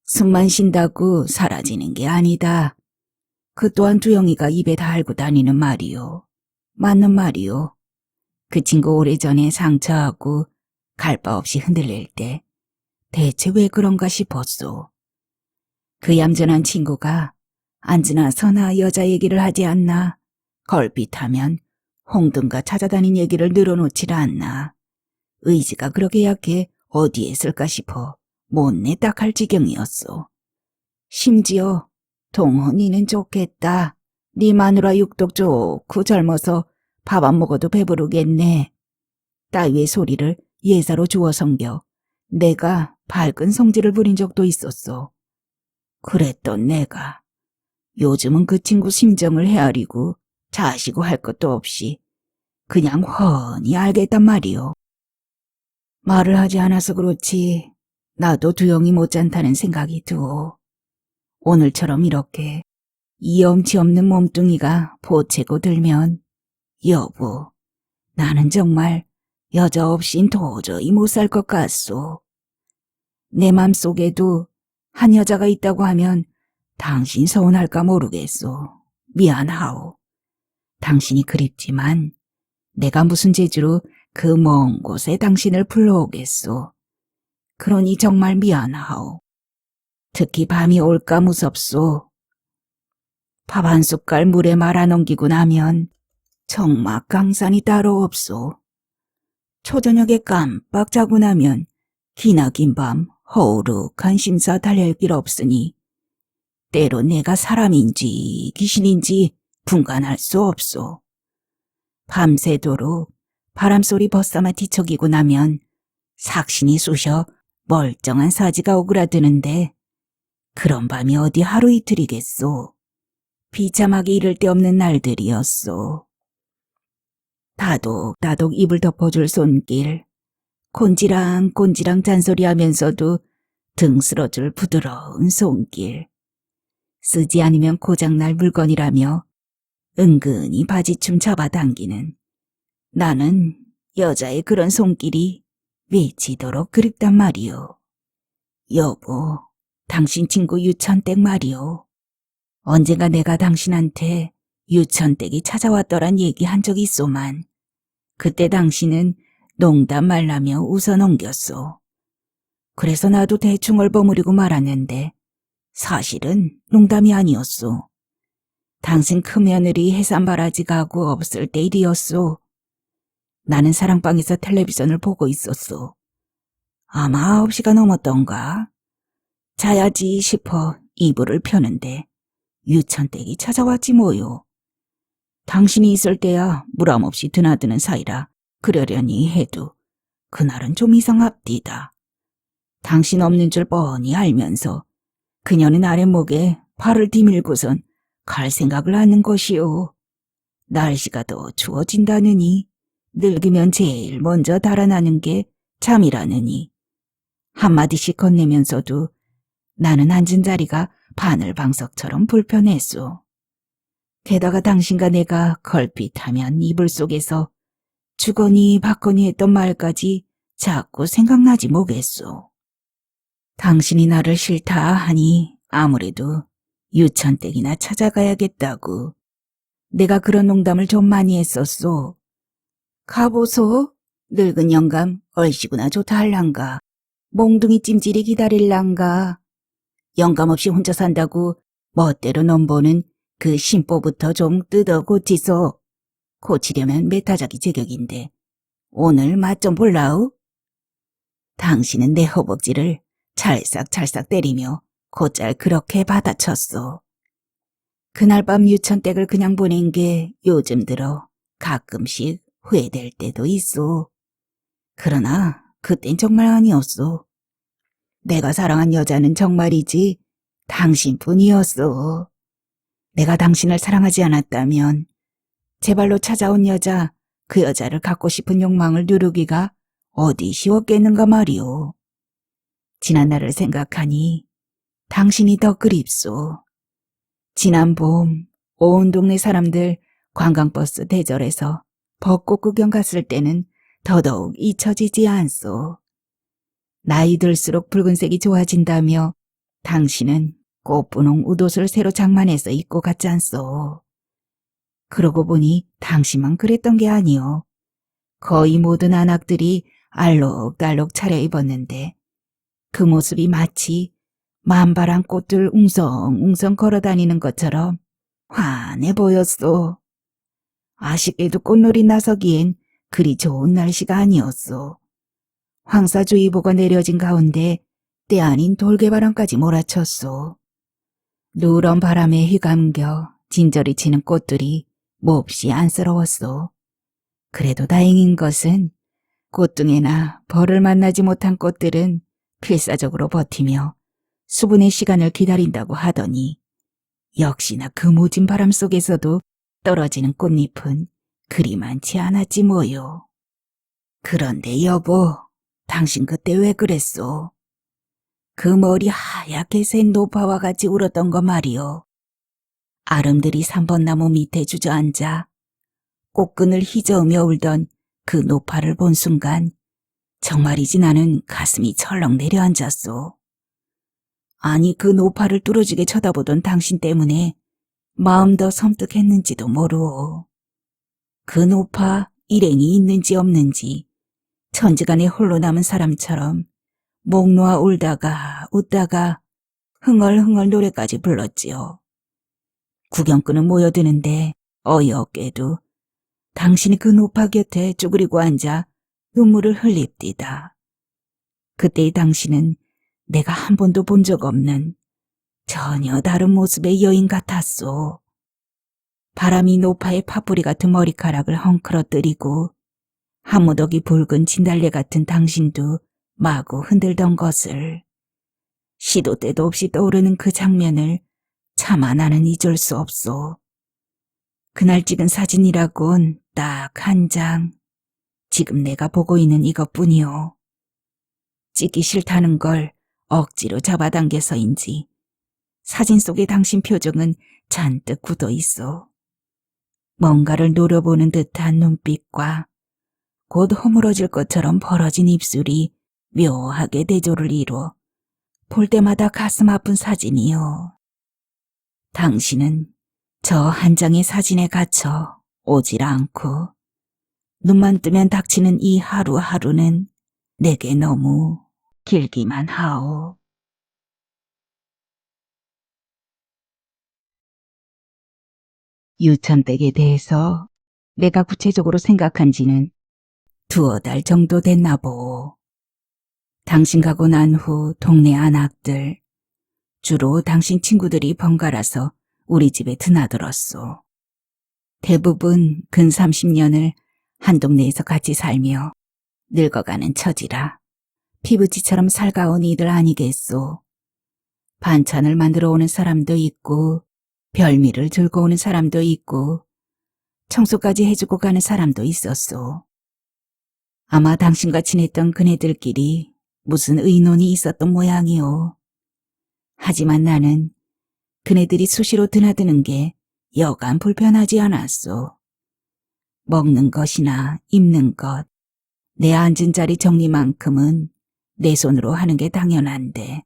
Speaker 1: 숨만 쉰다고 사라지는 게 아니다. 그 또한 두영이가 입에 달고 다니는 말이요. 맞는 말이요. 그 친구 오래전에 상처하고 갈 바 없이 흔들릴 때 대체 왜 그런가 싶었소. 그 얌전한 친구가 앉으나 서나 여자 얘기를 하지 않나. 걸핏하면 홍등가 찾아다닌 얘기를 늘어놓질 않나. 의지가 그렇게 약해 어디에 쓸까 싶어 못내 딱할 지경이었소. 심지어 동호 니는 좋겠다. 네 마누라 육독 좋고 젊어서 밥 안 먹어도 배부르겠네. 따위의 소리를 예사로 주워 섬겨 내가 밝은 성질을 부린 적도 있었소. 그랬던 내가 요즘은 그 친구 심정을 헤아리고 자시고 할 것도 없이 그냥 훤히 알겠단 말이오. 말을 하지 않아서 그렇지 나도 두영이 못지않다는 생각이 드오. 오늘처럼 이렇게 이엄치 없는 몸뚱이가 보채고 들면 여보, 나는 정말 여자 없인 도저히 못 살 것 같소. 내 맘속에도 한 여자가 있다고 하면 당신 서운할까 모르겠소. 미안하오. 당신이 그립지만 내가 무슨 재주로 그 먼 곳에 당신을 불러오겠소. 그러니 정말 미안하오. 특히 밤이 올까 무섭소. 밥 한 숟갈 물에 말아 넘기고 나면 정막강산이 따로 없소. 초저녁에 깜빡 자고 나면 기나긴 밤 허우룩한 심사 달랠 길 없으니 때로 내가 사람인지 귀신인지 분간할 수 없소. 밤새도록 바람소리 벗삼아 뒤척이고 나면 삭신이 쑤셔 멀쩡한 사지가 오그라드는데 그런 밤이 어디 하루 이틀이겠소. 비참하게 이를 데 없는 날들이었소. 다독다독 입을 덮어줄 손길, 곤지랑곤지랑 잔소리하면서도 등 쓸어줄 부드러운 손길, 쓰지 않으면 고장날 물건이라며 은근히 바지춤 잡아당기는 나는 여자의 그런 손길이 미치도록 그립단 말이오. 여보, 당신 친구 유천댁 말이오. 언젠가 내가 당신한테 유천댁이 찾아왔더란 얘기한 적이 있소만 그때 당신은 농담 말라며 웃어 넘겼소. 그래서 나도 대충 얼버무리고 말았는데 사실은 농담이 아니었소. 당신 큰며느리 해산바라지 가고 없을 때 일이었소. 나는 사랑방에서 텔레비전을 보고 있었소. 아마 9시가 넘었던가. 자야지 싶어 이불을 펴는데 유천댁이 찾아왔지 뭐요. 당신이 있을 때야 무람없이 드나드는 사이라 그러려니 해도 그날은 좀 이상합디다. 당신 없는 줄 뻔히 알면서 그녀는 아랫목에 발을 디밀고선 갈 생각을 하는 것이오. 날씨가 더 추워진다느니 늙으면 제일 먼저 달아나는 게 잠이라느니 한마디씩 건네면서도 나는 앉은 자리가 바늘방석처럼 불편했소. 게다가 당신과 내가 걸핏하면 이불 속에서 주거니 받거니 했던 말까지 자꾸 생각나지 뭐겠소. 당신이 나를 싫다 하니 아무래도 유천댁이나 찾아가야겠다고. 내가 그런 농담을 좀 많이 했었소. 가보소. 늙은 영감 얼씨구나 좋다 할란가. 몽둥이 찜질이 기다릴란가. 영감 없이 혼자 산다고 멋대로 넘보는 그 심보부터 좀 뜯어 고치소. 고치려면 메타작이 제격인데 오늘 맛 좀 볼라우? 당신은 내 허벅지를 찰싹찰싹 때리며 곧잘 그렇게 받아쳤소. 그날 밤 유천댁을 그냥 보낸 게 요즘 들어 가끔씩 후회될 때도 있소. 그러나 그땐 정말 아니었소. 내가 사랑한 여자는 정말이지 당신뿐이었소. 내가 당신을 사랑하지 않았다면 제발로 찾아온 여자, 그 여자를 갖고 싶은 욕망을 누르기가 어디 쉬웠겠는가 말이오. 지난 날을 생각하니 당신이 더 그립소. 지난 봄 온 동네 사람들 관광버스 대절에서 벚꽃 구경 갔을 때는 더더욱 잊혀지지 않소. 나이 들수록 붉은색이 좋아진다며 당신은 꽃분홍 웃옷을 새로 장만해서 입고 갔지 않소. 그러고 보니 당신만 그랬던 게 아니오. 거의 모든 안악들이 알록달록 차려입었는데 그 모습이 마치 만발한 꽃들 웅성웅성 걸어다니는 것처럼 환해 보였소. 아쉽게도 꽃놀이 나서기엔 그리 좋은 날씨가 아니었소. 황사주의보가 내려진 가운데 때 아닌 돌개바람까지 몰아쳤소. 누런 바람에 휘감겨 진저리 치는 꽃들이 몹시 안쓰러웠소. 그래도 다행인 것은 꽃등에나 벌을 만나지 못한 꽃들은 필사적으로 버티며 수분의 시간을 기다린다고 하더니 역시나 그 모진 바람 속에서도 떨어지는 꽃잎은 그리 많지 않았지 뭐요. 그런데 여보, 당신 그때 왜 그랬소? 그 머리 하얗게 센 노파와 같이 울었던 거 말이오. 아름드리 3번 나무 밑에 주저앉아 꽃끈을 휘저으며 울던 그 노파를 본 순간 정말이지 나는 가슴이 철렁 내려앉았소. 아니 그 노파를 뚫어지게 쳐다보던 당신 때문에 마음 더 섬뜩했는지도 모르오. 그 노파 일행이 있는지 없는지 천지간에 홀로 남은 사람처럼 목 놓아 울다가 웃다가 흥얼흥얼 노래까지 불렀지요. 구경꾼은 모여드는데 어이없게도 당신이 그 노파 곁에 쭈그리고 앉아 눈물을 흘립디다. 그때의 당신은 내가 한 번도 본 적 없는 전혀 다른 모습의 여인 같았소. 바람이 노파의 파뿌리 같은 머리카락을 헝클어뜨리고 한 무더기 붉은 진달래 같은 당신도 마구 흔들던 것을. 시도 때도 없이 떠오르는 그 장면을 차마 나는 잊을 수 없소. 그날 찍은 사진이라곤 딱 한 장. 지금 내가 보고 있는 이것뿐이오. 찍기 싫다는 걸 억지로 잡아당겨서인지 사진 속의 당신 표정은 잔뜩 굳어 있어. 뭔가를 노려보는 듯한 눈빛과 곧 허물어질 것처럼 벌어진 입술이 묘하게 대조를 이루어 볼 때마다 가슴 아픈 사진이요. 당신은 저 한 장의 사진에 갇혀 오질 않고 눈만 뜨면 닥치는 이 하루하루는 내게 너무 길기만 하오. 유천댁에 대해서 내가 구체적으로 생각한 지는 2달 정도 됐나 보오. 당신 가고 난 후 동네 안악들, 주로 당신 친구들이 번갈아서 우리 집에 드나들었소. 대부분 근 30년을 한 동네에서 같이 살며 늙어가는 처지라 피부치처럼 살가운 이들 아니겠소. 반찬을 만들어 오는 사람도 있고 별미를 들고 오는 사람도 있고 청소까지 해주고 가는 사람도 있었소. 아마 당신과 친했던 그네들끼리 무슨 의논이 있었던 모양이오. 하지만 나는 그네들이 수시로 드나드는 게 여간 불편하지 않았소. 먹는 것이나 입는 것, 내 앉은 자리 정리만큼은 내 손으로 하는 게 당연한데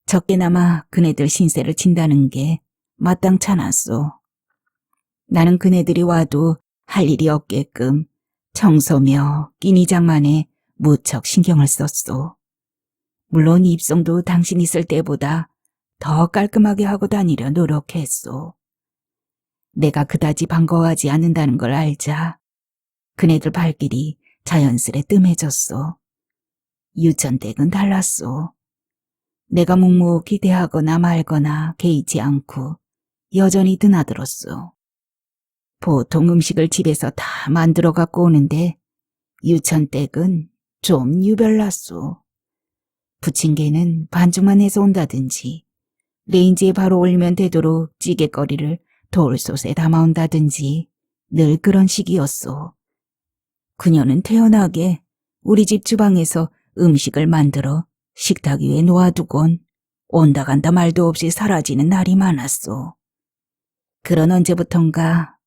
Speaker 1: 적게나마 그네들 신세를 진다는 게 마땅찮았소. 나는 그네들이 와도 할 일이 없게끔 청소며 끼니장만에 무척 신경을 썼소. 물론 입성도 당신 있을 때보다 더 깔끔하게 하고 다니려 노력했소. 내가 그다지 반가워하지 않는다는 걸 알자 그네들 발길이 자연스레 뜸해졌소. 유천댁은 달랐소. 내가 묵묵히 대하거나 말거나 개의치 않고 여전히 드나들었소. 보통 음식을 집에서 다 만들어 갖고 오는데 유천댁은 좀 유별났소. 부침개는 반죽만 해서 온다든지 레인지에 바로 올리면 되도록 찌개거리를 돌솥에 담아온다든지 늘 그런 식이었소. 그녀는 태연하게 우리 집 주방에서 음식을 만들어 식탁 위에 놓아두곤 온다 간다 말도 없이 사라지는 날이 많았소. 그런 언제부턴가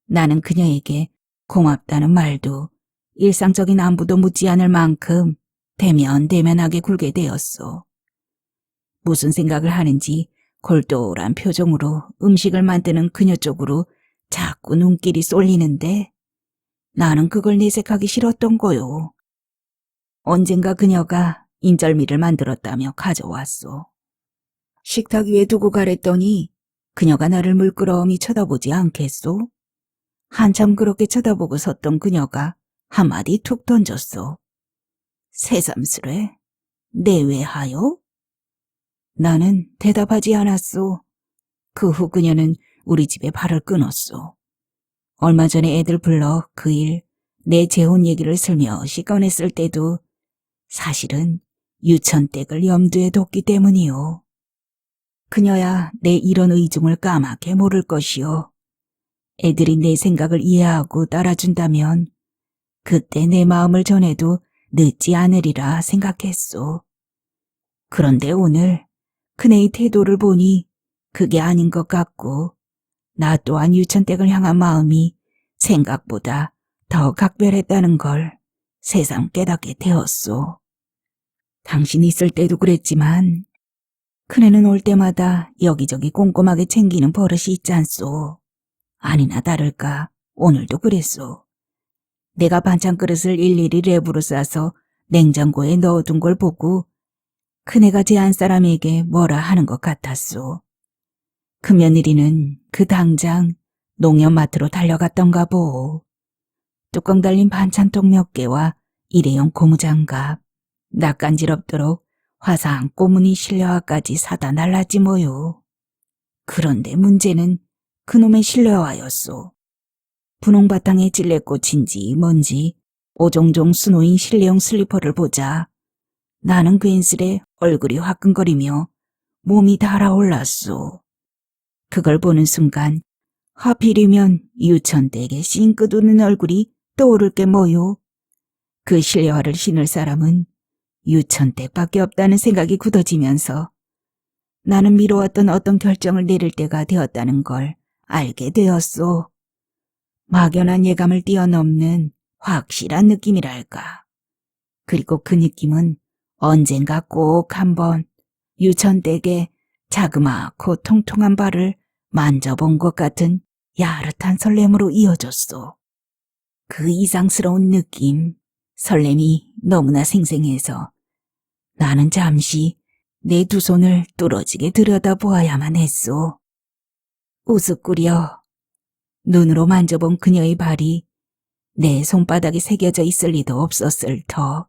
Speaker 1: 나는 그녀에게 고맙다는 말도 일상적인 안부도 묻지 않을 만큼 대면대면하게 굴게 되었소. 무슨 생각을 하는지 골똘한 표정으로 음식을 만드는 그녀 쪽으로 자꾸 눈길이 쏠리는데 나는 그걸 내색하기 싫었던 거요. 언젠가 그녀가 인절미를 만들었다며 가져왔소. 식탁 위에 두고 가랬더니 그녀가 나를 물끄러미 쳐다보지 않겠소? 한참 그렇게 쳐다보고 섰던 그녀가 한마디 툭 던졌소. 새삼스레, 내외하여? 나는 대답하지 않았소. 그 후 그녀는 우리 집에 발을 끊었소. 얼마 전에 애들 불러 그 일, 내 재혼 얘기를 슬며시 꺼냈을 때도 사실은 유천댁을 염두에 뒀기 때문이요. 그녀야 내 이런 의중을 까맣게 모를 것이요. 애들이 내 생각을 이해하고 따라준다면 그때 내 마음을 전해도 늦지 않으리라 생각했소. 그런데 오늘 그네의 태도를 보니 그게 아닌 것 같고 나 또한 유천댁을 향한 마음이 생각보다 더 각별했다는 걸 새삼 깨닫게 되었소. 당신 있을 때도 그랬지만 그네는 올 때마다 여기저기 꼼꼼하게 챙기는 버릇이 있지 않소. 아니나 다를까 오늘도 그랬소. 내가 반찬 그릇을 일일이 랩으로 싸서 냉장고에 넣어둔 걸 보고 그네가 제 안 사람에게 뭐라 하는 것 같았소. 그 며느리는 그 당장 농협마트로 달려갔던가 보. 뚜껑 달린 반찬통 몇 개와 일회용 고무장갑, 낯간지럽도록 화사한 꼬무니 실내화까지 사다 날랐지 뭐요. 그런데 문제는 그놈의 실내화였소. 분홍 바탕에 찔레꽃인지 뭔지 오종종 수놓인 실내용 슬리퍼를 보자 나는 괜스레 얼굴이 화끈거리며 몸이 달아올랐소. 그걸 보는 순간 하필이면 유천댁의 싱긋 웃는 얼굴이 떠오를 게 뭐요. 그 실내화를 신을 사람은 유천댁밖에 없다는 생각이 굳어지면서 나는 미뤄왔던 어떤 결정을 내릴 때가 되었다는 걸 알게 되었소. 막연한 예감을 뛰어넘는 확실한 느낌이랄까. 그리고 그 느낌은 언젠가 꼭 한번 유천댁의 자그마하고 통통한 발을 만져본 것 같은 야릇한 설렘으로 이어졌소. 그 이상스러운 느낌, 설렘이 너무나 생생해서 나는 잠시 내 두 손을 뚫어지게 들여다보아야만 했소. 우스꾸려 눈으로 만져본 그녀의 발이 내 손바닥에 새겨져 있을 리도 없었을 터.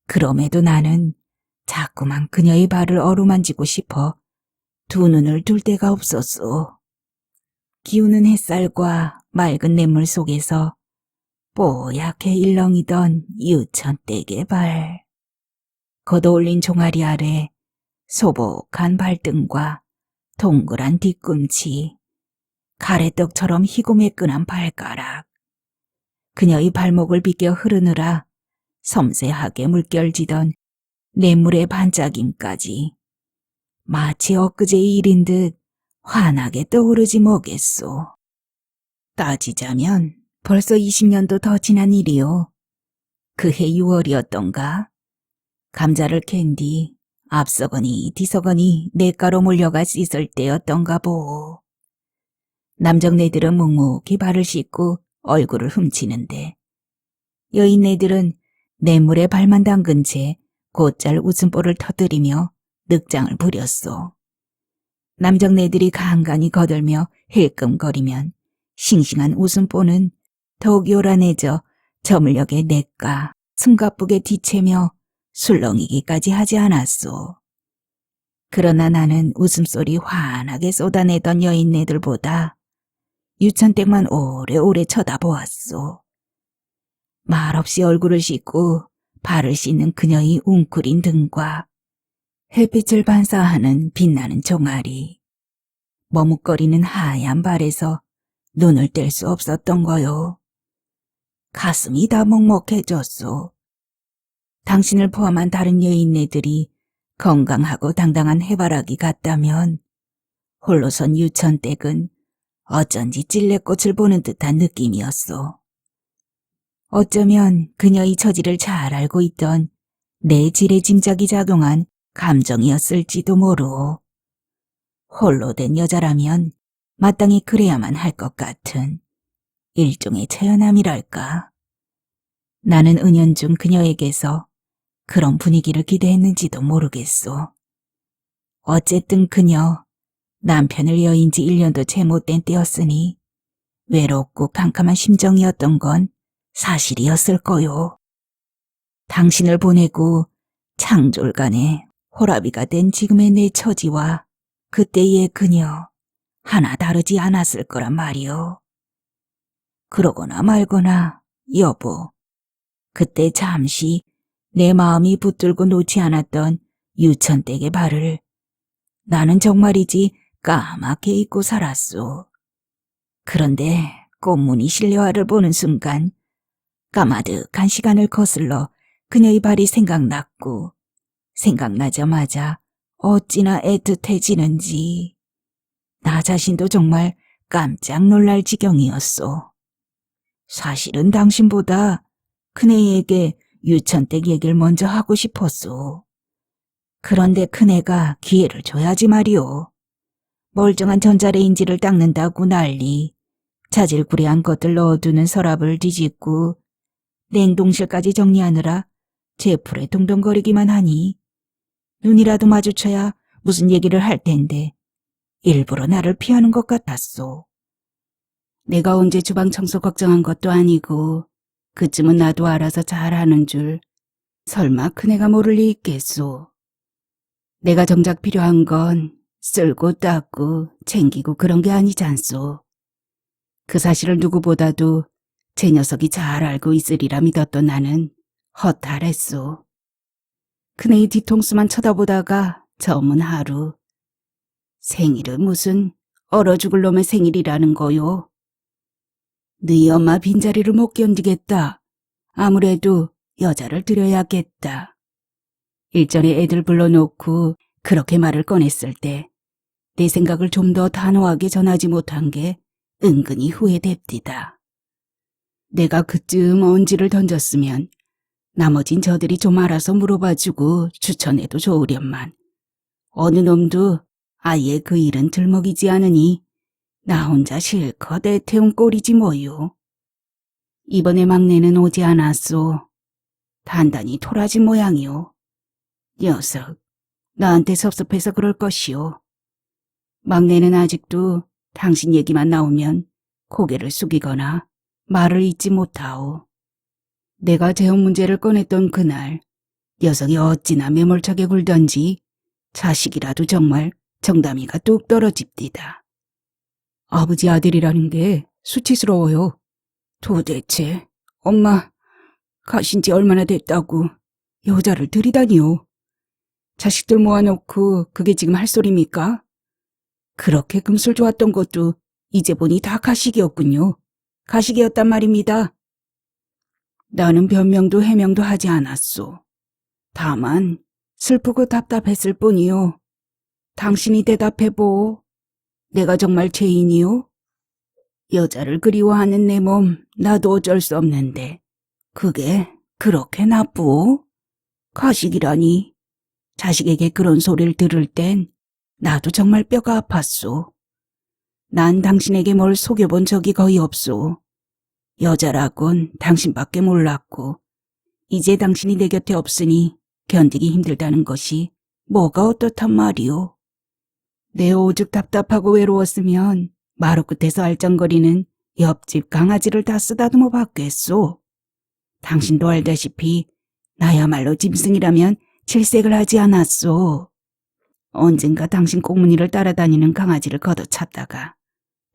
Speaker 1: 그럼에도 나는 자꾸만 그녀의 발을 어루만지고 싶어 두 눈을 둘 데가 없었소. 기우는 햇살과 맑은 냇물 속에서 뽀얗게 일렁이던 유천댁의 발. 걷어올린 종아리 아래 소복한 발등과 동그란 뒤꿈치, 가래떡처럼 희고 매끈한 발가락. 그녀의 발목을 비껴 흐르느라 섬세하게 물결지던 냇물의 반짝임까지 마치 엊그제의 일인 듯 환하게 떠오르지 뭐겠소. 따지자면 벌써 20년도 더 지난 일이요. 그해 6월이었던가. 감자를 캔 뒤 앞서거니 뒤서거니 냇가로 몰려가 씻을 때였던가 보. 남정네들은 묵묵히 발을 씻고 얼굴을 훔치는데 여인네들은 냇물에 발만 담근 채 곧잘 웃음보를 터뜨리며 늑장을 부렸소. 남정네들이 간간히 거들며 힐끔거리면 싱싱한 웃음보는 더욱 요란해져 저물녘의 냇가 숨가쁘게 뒤채며 술렁이기까지 하지 않았소. 그러나 나는 웃음소리 환하게 쏟아내던 여인네들보다 유천댁만 오래오래 쳐다보았소. 말없이 얼굴을 씻고 발을 씻는 그녀의 웅크린 등과 햇빛을 반사하는 빛나는 종아리, 머뭇거리는 하얀 발에서 눈을 뗄 수 없었던 거요. 가슴이 다 먹먹해졌소. 당신을 포함한 다른 여인네들이 건강하고 당당한 해바라기 같다면 홀로선 유천댁은 어쩐지 찔레꽃을 보는 듯한 느낌이었소. 어쩌면 그녀의 처지를 잘 알고 있던 내 지레 짐작이 작용한 감정이었을지도 모르오. 홀로 된 여자라면 마땅히 그래야만 할 것 같은 일종의 처연함이랄까. 나는 은연중 그녀에게서 그런 분위기를 기대했는지도 모르겠소. 어쨌든 그녀, 남편을 여인 지 1년도 채 못된 때였으니 외롭고 캄캄한 심정이었던 건 사실이었을 거요. 당신을 보내고 창졸간에 호라비가 된 지금의 내 처지와 그때의 그녀 하나 다르지 않았을 거란 말이오. 그러거나 말거나 여보, 그때 잠시 내 마음이 붙들고 놓지 않았던 유천댁의 발을 나는 정말이지 까맣게 잊고 살았소. 그런데 꽃무늬 실내화를 보는 순간 까마득한 시간을 거슬러 그녀의 발이 생각났고 생각나자마자 어찌나 애틋해지는지 나 자신도 정말 깜짝 놀랄 지경이었소. 사실은 당신보다 큰애에게 유천댁 얘기를 먼저 하고 싶었소. 그런데 큰애가 기회를 줘야지 말이오. 멀쩡한 전자레인지를 닦는다고 난리, 자질구레한 것들 넣어두는 서랍을 뒤집고 냉동실까지 정리하느라 제풀에 동동거리기만 하니 눈이라도 마주쳐야 무슨 얘기를 할 텐데 일부러 나를 피하는 것 같았소. 내가 언제 주방 청소 걱정한 것도 아니고 그쯤은 나도 알아서 잘하는 줄 설마 큰애가 모를 리 있겠소. 내가 정작 필요한 건 쓸고 닦고 챙기고 그런 게 아니잖소. 그 사실을 누구보다도 제 녀석이 잘 알고 있으리라 믿었던 나는 허탈했소. 큰애의 뒤통수만 쳐다보다가 저문 하루. 생일은 무슨 얼어 죽을 놈의 생일이라는 거요. 너희 엄마 빈자리를 못 견디겠다. 아무래도 여자를 들여야겠다. 일전에 애들 불러놓고 그렇게 말을 꺼냈을 때 내 생각을 좀 더 단호하게 전하지 못한 게 은근히 후회됩디다. 내가 그쯤 언지를 던졌으면 나머진 저들이 좀 알아서 물어봐주고 추천해도 좋으련만 어느 놈도 아예 그 일은 들먹이지 않으니 나 혼자 실컷 애태운 꼴이지 뭐요. 이번에 막내는 오지 않았소. 단단히 토라진 모양이오. 녀석, 나한테 섭섭해서 그럴 것이오. 막내는 아직도 당신 얘기만 나오면 고개를 숙이거나 말을 잇지 못하오. 내가 재혼 문제를 꺼냈던 그날 녀석이 어찌나 매몰차게 굴던지 자식이라도 정말 정담이가 뚝 떨어집디다. 아버지 아들이라는 게 수치스러워요. 도대체 엄마 가신 지 얼마나 됐다고 여자를 들이다니요. 자식들 모아놓고 그게 지금 할 소리입니까? 그렇게 금술 좋았던 것도 이제 보니 다 가식이었군요. 가식이었단 말입니다. 나는 변명도 해명도 하지 않았소. 다만 슬프고 답답했을 뿐이요. 당신이 대답해보. 내가 정말 죄인이요? 여자를 그리워하는 내 몸 나도 어쩔 수 없는데 그게 그렇게 나쁘오? 가식이라니. 자식에게 그런 소리를 들을 땐 나도 정말 뼈가 아팠소. 난 당신에게 뭘 속여본 적이 거의 없소. 여자라곤 당신밖에 몰랐고 이제 당신이 내 곁에 없으니 견디기 힘들다는 것이 뭐가 어떻단 말이오. 내 오죽 답답하고 외로웠으면 마루 끝에서 알짱거리는 옆집 강아지를 다 쓰다듬어 봤겠소. 당신도 알다시피 나야말로 짐승이라면 질색을 하지 않았소. 언젠가 당신 꽁무니를 따라다니는 강아지를 걷어찼다가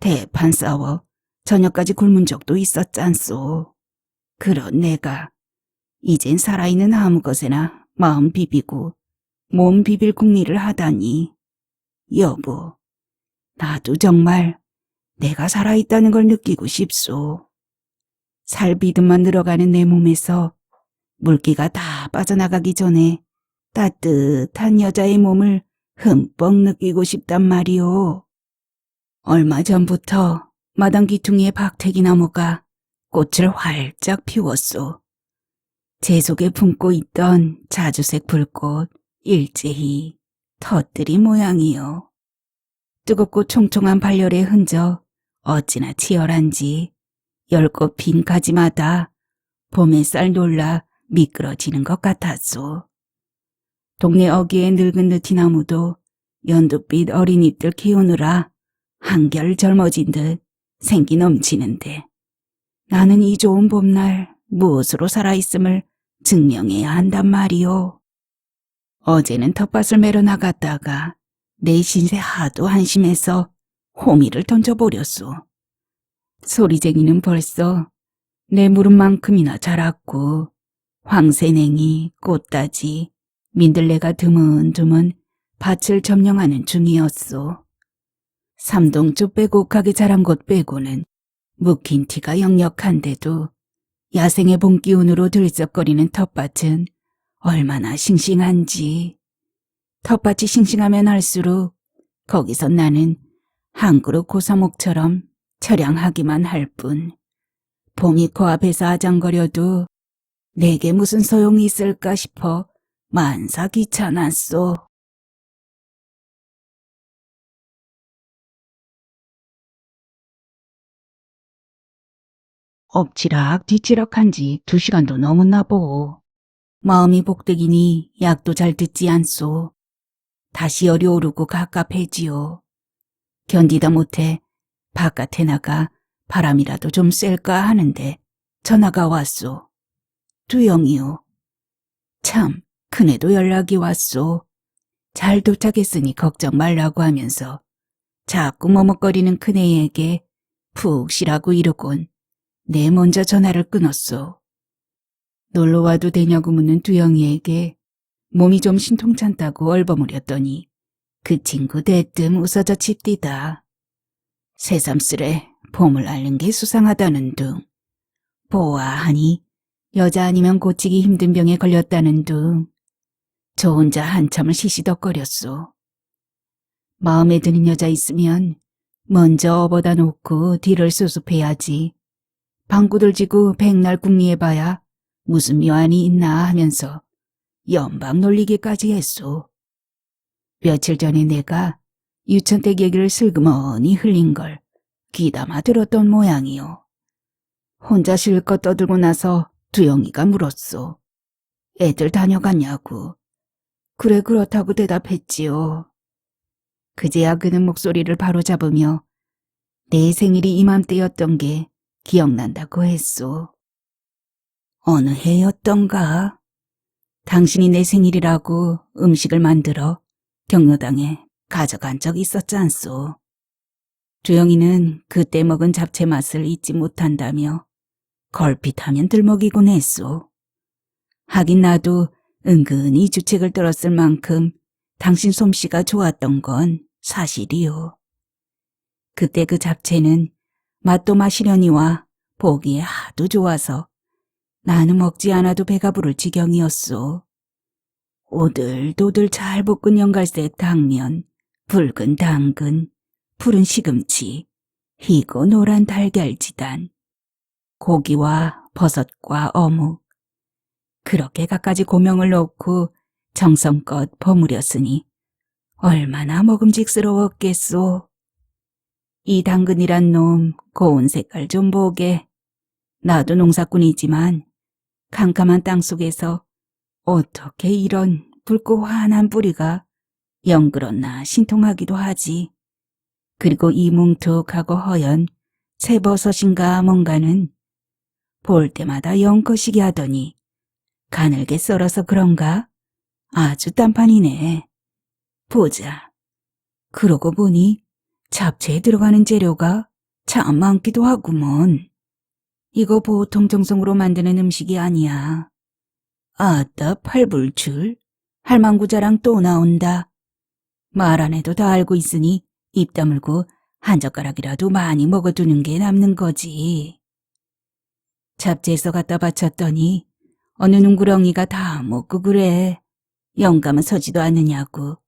Speaker 1: 대판 싸워 저녁까지 굶은 적도 있었잖소. 그런 내가 이젠 살아있는 아무 것에나 마음 비비고 몸 비빌 궁리를 하다니. 여보, 나도 정말 내가 살아있다는 걸 느끼고 싶소. 살비듬만 늘어가는 내 몸에서 물기가 다 빠져나가기 전에 따뜻한 여자의 몸을 흠뻑 느끼고 싶단 말이오. 얼마 전부터 마당 귀퉁이에 박태기 나무가 꽃을 활짝 피웠소. 제 속에 품고 있던 자주색 불꽃 일제히 터뜨린 모양이요. 뜨겁고 총총한 발열의 흔적 어찌나 치열한지 10꽃 핀 가지마다 봄의 쌀 놀라 미끄러지는 것 같았소. 동네 어귀의 늙은 느티나무도 연두빛 어린잎들 키우느라 한결 젊어진 듯 생기 넘치는데 나는 이 좋은 봄날 무엇으로 살아있음을 증명해야 한단 말이오. 어제는 텃밭을 매러 나갔다가 내 신세 하도 한심해서 호미를 던져버렸소. 소리쟁이는 벌써 내 무릎만큼이나 자랐고 황새냉이, 꽃다지, 민들레가 드문드문 밭을 점령하는 중이었소. 삼동주 빼곡하게 자란 곳 빼고는 묵힌 티가 역력한데도 야생의 봄 기운으로 들썩거리는 텃밭은 얼마나 싱싱한지. 텃밭이 싱싱하면 할수록 거기서 나는 한 그루 고사목처럼 처량하기만 할 뿐 봄이 코앞에서 아장거려도 내게 무슨 소용이 있을까 싶어 만사 귀찮았소. 엎치락 뒤치락한 지 2시간도 넘었나 보오. 마음이 복득이니 약도 잘 듣지 않소. 다시 열이 오르고 갑갑해지오. 견디다 못해 바깥에 나가 바람이라도 좀 쐴까 하는데 전화가 왔소. 두영이요. 참, 그네도 연락이 왔소. 잘 도착했으니 걱정 말라고 하면서 자꾸 머뭇거리는 그네에게 푹 쉬라고 이러곤 내 먼저 전화를 끊었소. 놀러와도 되냐고 묻는 두영이에게 몸이 좀 신통찮다고 얼버무렸더니 그 친구 대뜸 웃어져 칩디다. 새삼스레 봄을 앓는 게 수상하다는 둥. 보아하니 여자 아니면 고치기 힘든 병에 걸렸다는 둥. 저 혼자 한참을 시시덕거렸소. 마음에 드는 여자 있으면 먼저 업어다 놓고 뒤를 수습해야지. 방구들 지고 백날 궁리해봐야 무슨 묘안이 있나 하면서 연방 놀리기까지 했소. 며칠 전에 내가 유천댁 얘기를 슬그머니 흘린 걸 귀담아 들었던 모양이요. 혼자 실컷 떠들고 나서 두영이가 물었소. 애들 다녀갔냐고. 그래 그렇다고 대답했지요. 그제야 그는 목소리를 바로잡으며 내 생일이 이맘때였던 게 기억난다고 했소. 어느 해였던가? 당신이 내 생일이라고 음식을 만들어 경로당에 가져간 적 있었잖소. 두영이는 그때 먹은 잡채 맛을 잊지 못한다며 걸핏하면 들먹이곤 했소. 하긴 나도 은근히 주책을 들었을 만큼 당신 솜씨가 좋았던 건 사실이요. 그때 그 잡채는 맛도 마시려니와 보기에 하도 좋아서 나는 먹지 않아도 배가 부를 지경이었소. 오들도들 잘 볶은 연갈색 당면, 붉은 당근, 푸른 시금치, 희고 노란 달걀지단, 고기와 버섯과 어묵. 그렇게 갖가지 고명을 넣고 정성껏 버무렸으니 얼마나 먹음직스러웠겠소. 이 당근이란 놈 고운 색깔 좀 보게. 나도 농사꾼이지만 캄캄한 땅속에서 어떻게 이런 붉고 환한 뿌리가 영그럽나 신통하기도 하지. 그리고 이 뭉툭하고 허연 새버섯인가 뭔가는 볼 때마다 영거시기 하더니 가늘게 썰어서 그런가? 아주 딴판이네. 보자. 그러고 보니 잡채에 들어가는 재료가 참 많기도 하구먼. 이거 보통 정성으로 만드는 음식이 아니야. 아따 팔불출. 할망구자랑 또 나온다. 말 안 해도 다 알고 있으니 입 다물고 한 젓가락이라도 많이 먹어두는 게 남는 거지. 잡채에서 갖다 바쳤더니 어느 눈구렁이가 다 먹고 그래. 영감은 서지도 않느냐고.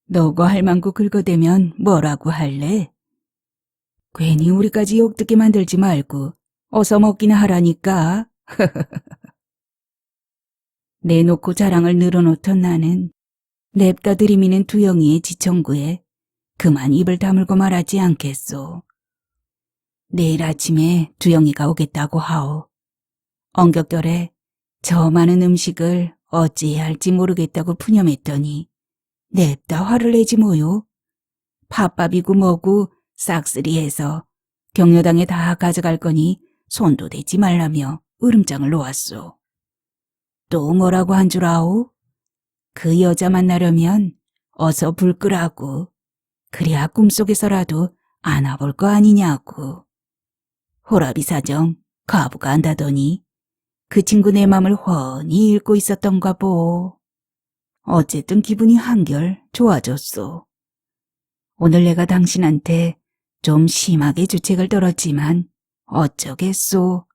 Speaker 1: 너고 할망구 긁어대면 뭐라고 할래? 괜히 우리까지 욕듣게 만들지 말고 어서 먹기나 하라니까. 내놓고 자랑을 늘어놓던 나는 냅다 들이미는 두영이의 지청구에 그만 입을 다물고 말하지 않겠소. 내일 아침에 두영이가 오겠다고 하오. 엉격결에 저 많은 음식을 어찌해야 할지 모르겠다고 푸념했더니 냅다 화를 내지 뭐요. 팥밥이고 뭐고 싹쓸이해서 경로당에 다 가져갈 거니 손도 대지 말라며 으름장을 놓았소. 또 뭐라고 한 줄 아오? 그 여자 만나려면 어서 불 끄라고. 그래야 꿈속에서라도 안아볼 거 아니냐고. 호라비 사정 가부가 안다더니 그 친구 내 맘을 훤히 읽고 있었던가 보. 어쨌든 기분이 한결 좋아졌소. 오늘 내가 당신한테 좀 심하게 주책을 떨었지만 어쩌겠소.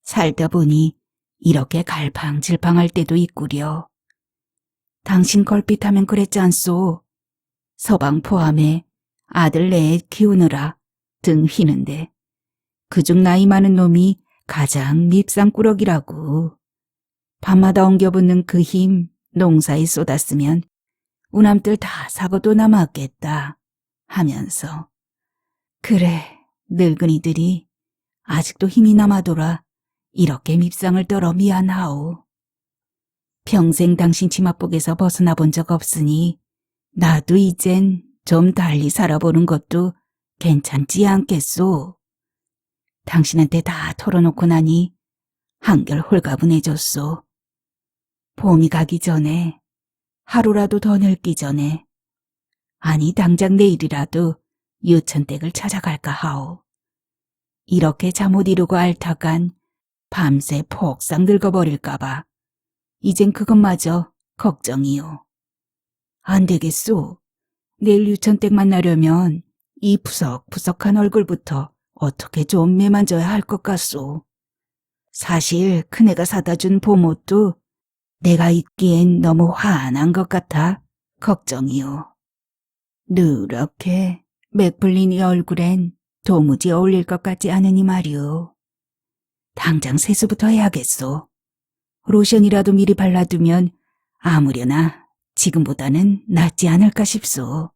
Speaker 1: 살다 보니 이렇게 갈팡질팡할 때도 있구려. 당신 걸핏하면 그랬지 않소. 서방 포함해 아들 넷 키우느라 등 휘는데 그중 나이 많은 놈이 가장 밉상꾸러기라고. 밤마다 엉겨붙는 그 힘 농사에 쏟았으면 우남들 다 사고도 남았겠다 하면서 그래 늙은이들이 아직도 힘이 남아돌아 이렇게 밉상을 떨어 미안하오. 평생 당신 치맛복에서 벗어나 본 적 없으니 나도 이젠 좀 달리 살아보는 것도 괜찮지 않겠소. 당신한테 다 털어놓고 나니 한결 홀가분해졌소. 봄이 가기 전에 하루라도 더 늙기 전에 아니 당장 내일이라도 유천댁을 찾아갈까 하오. 이렇게 잠못 이루고 앓다간 밤새 폭삭 늙어버릴까봐 이젠 그것마저 걱정이요. 안 되겠소. 내일 유천댁 만나려면 이 푸석푸석한 얼굴부터 어떻게 좀 매만져야 할 것 같소. 사실 큰애가 사다 준 봄옷도 내가 입기엔 너무 환한 것 같아 걱정이요. 누렇게 맥불린 이 얼굴엔 도무지 어울릴 것 같지 않으니 말이오. 당장 세수부터 해야겠소. 로션이라도 미리 발라두면 아무려나 지금보다는 낫지 않을까 싶소.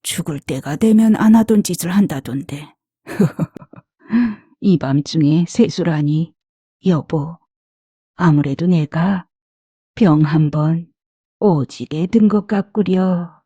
Speaker 1: 죽을 때가 되면 안 하던 짓을 한다던데. 이 밤중에 세수라니. 여보, 아무래도 내가 병 한번 오지게 든 것 같구려.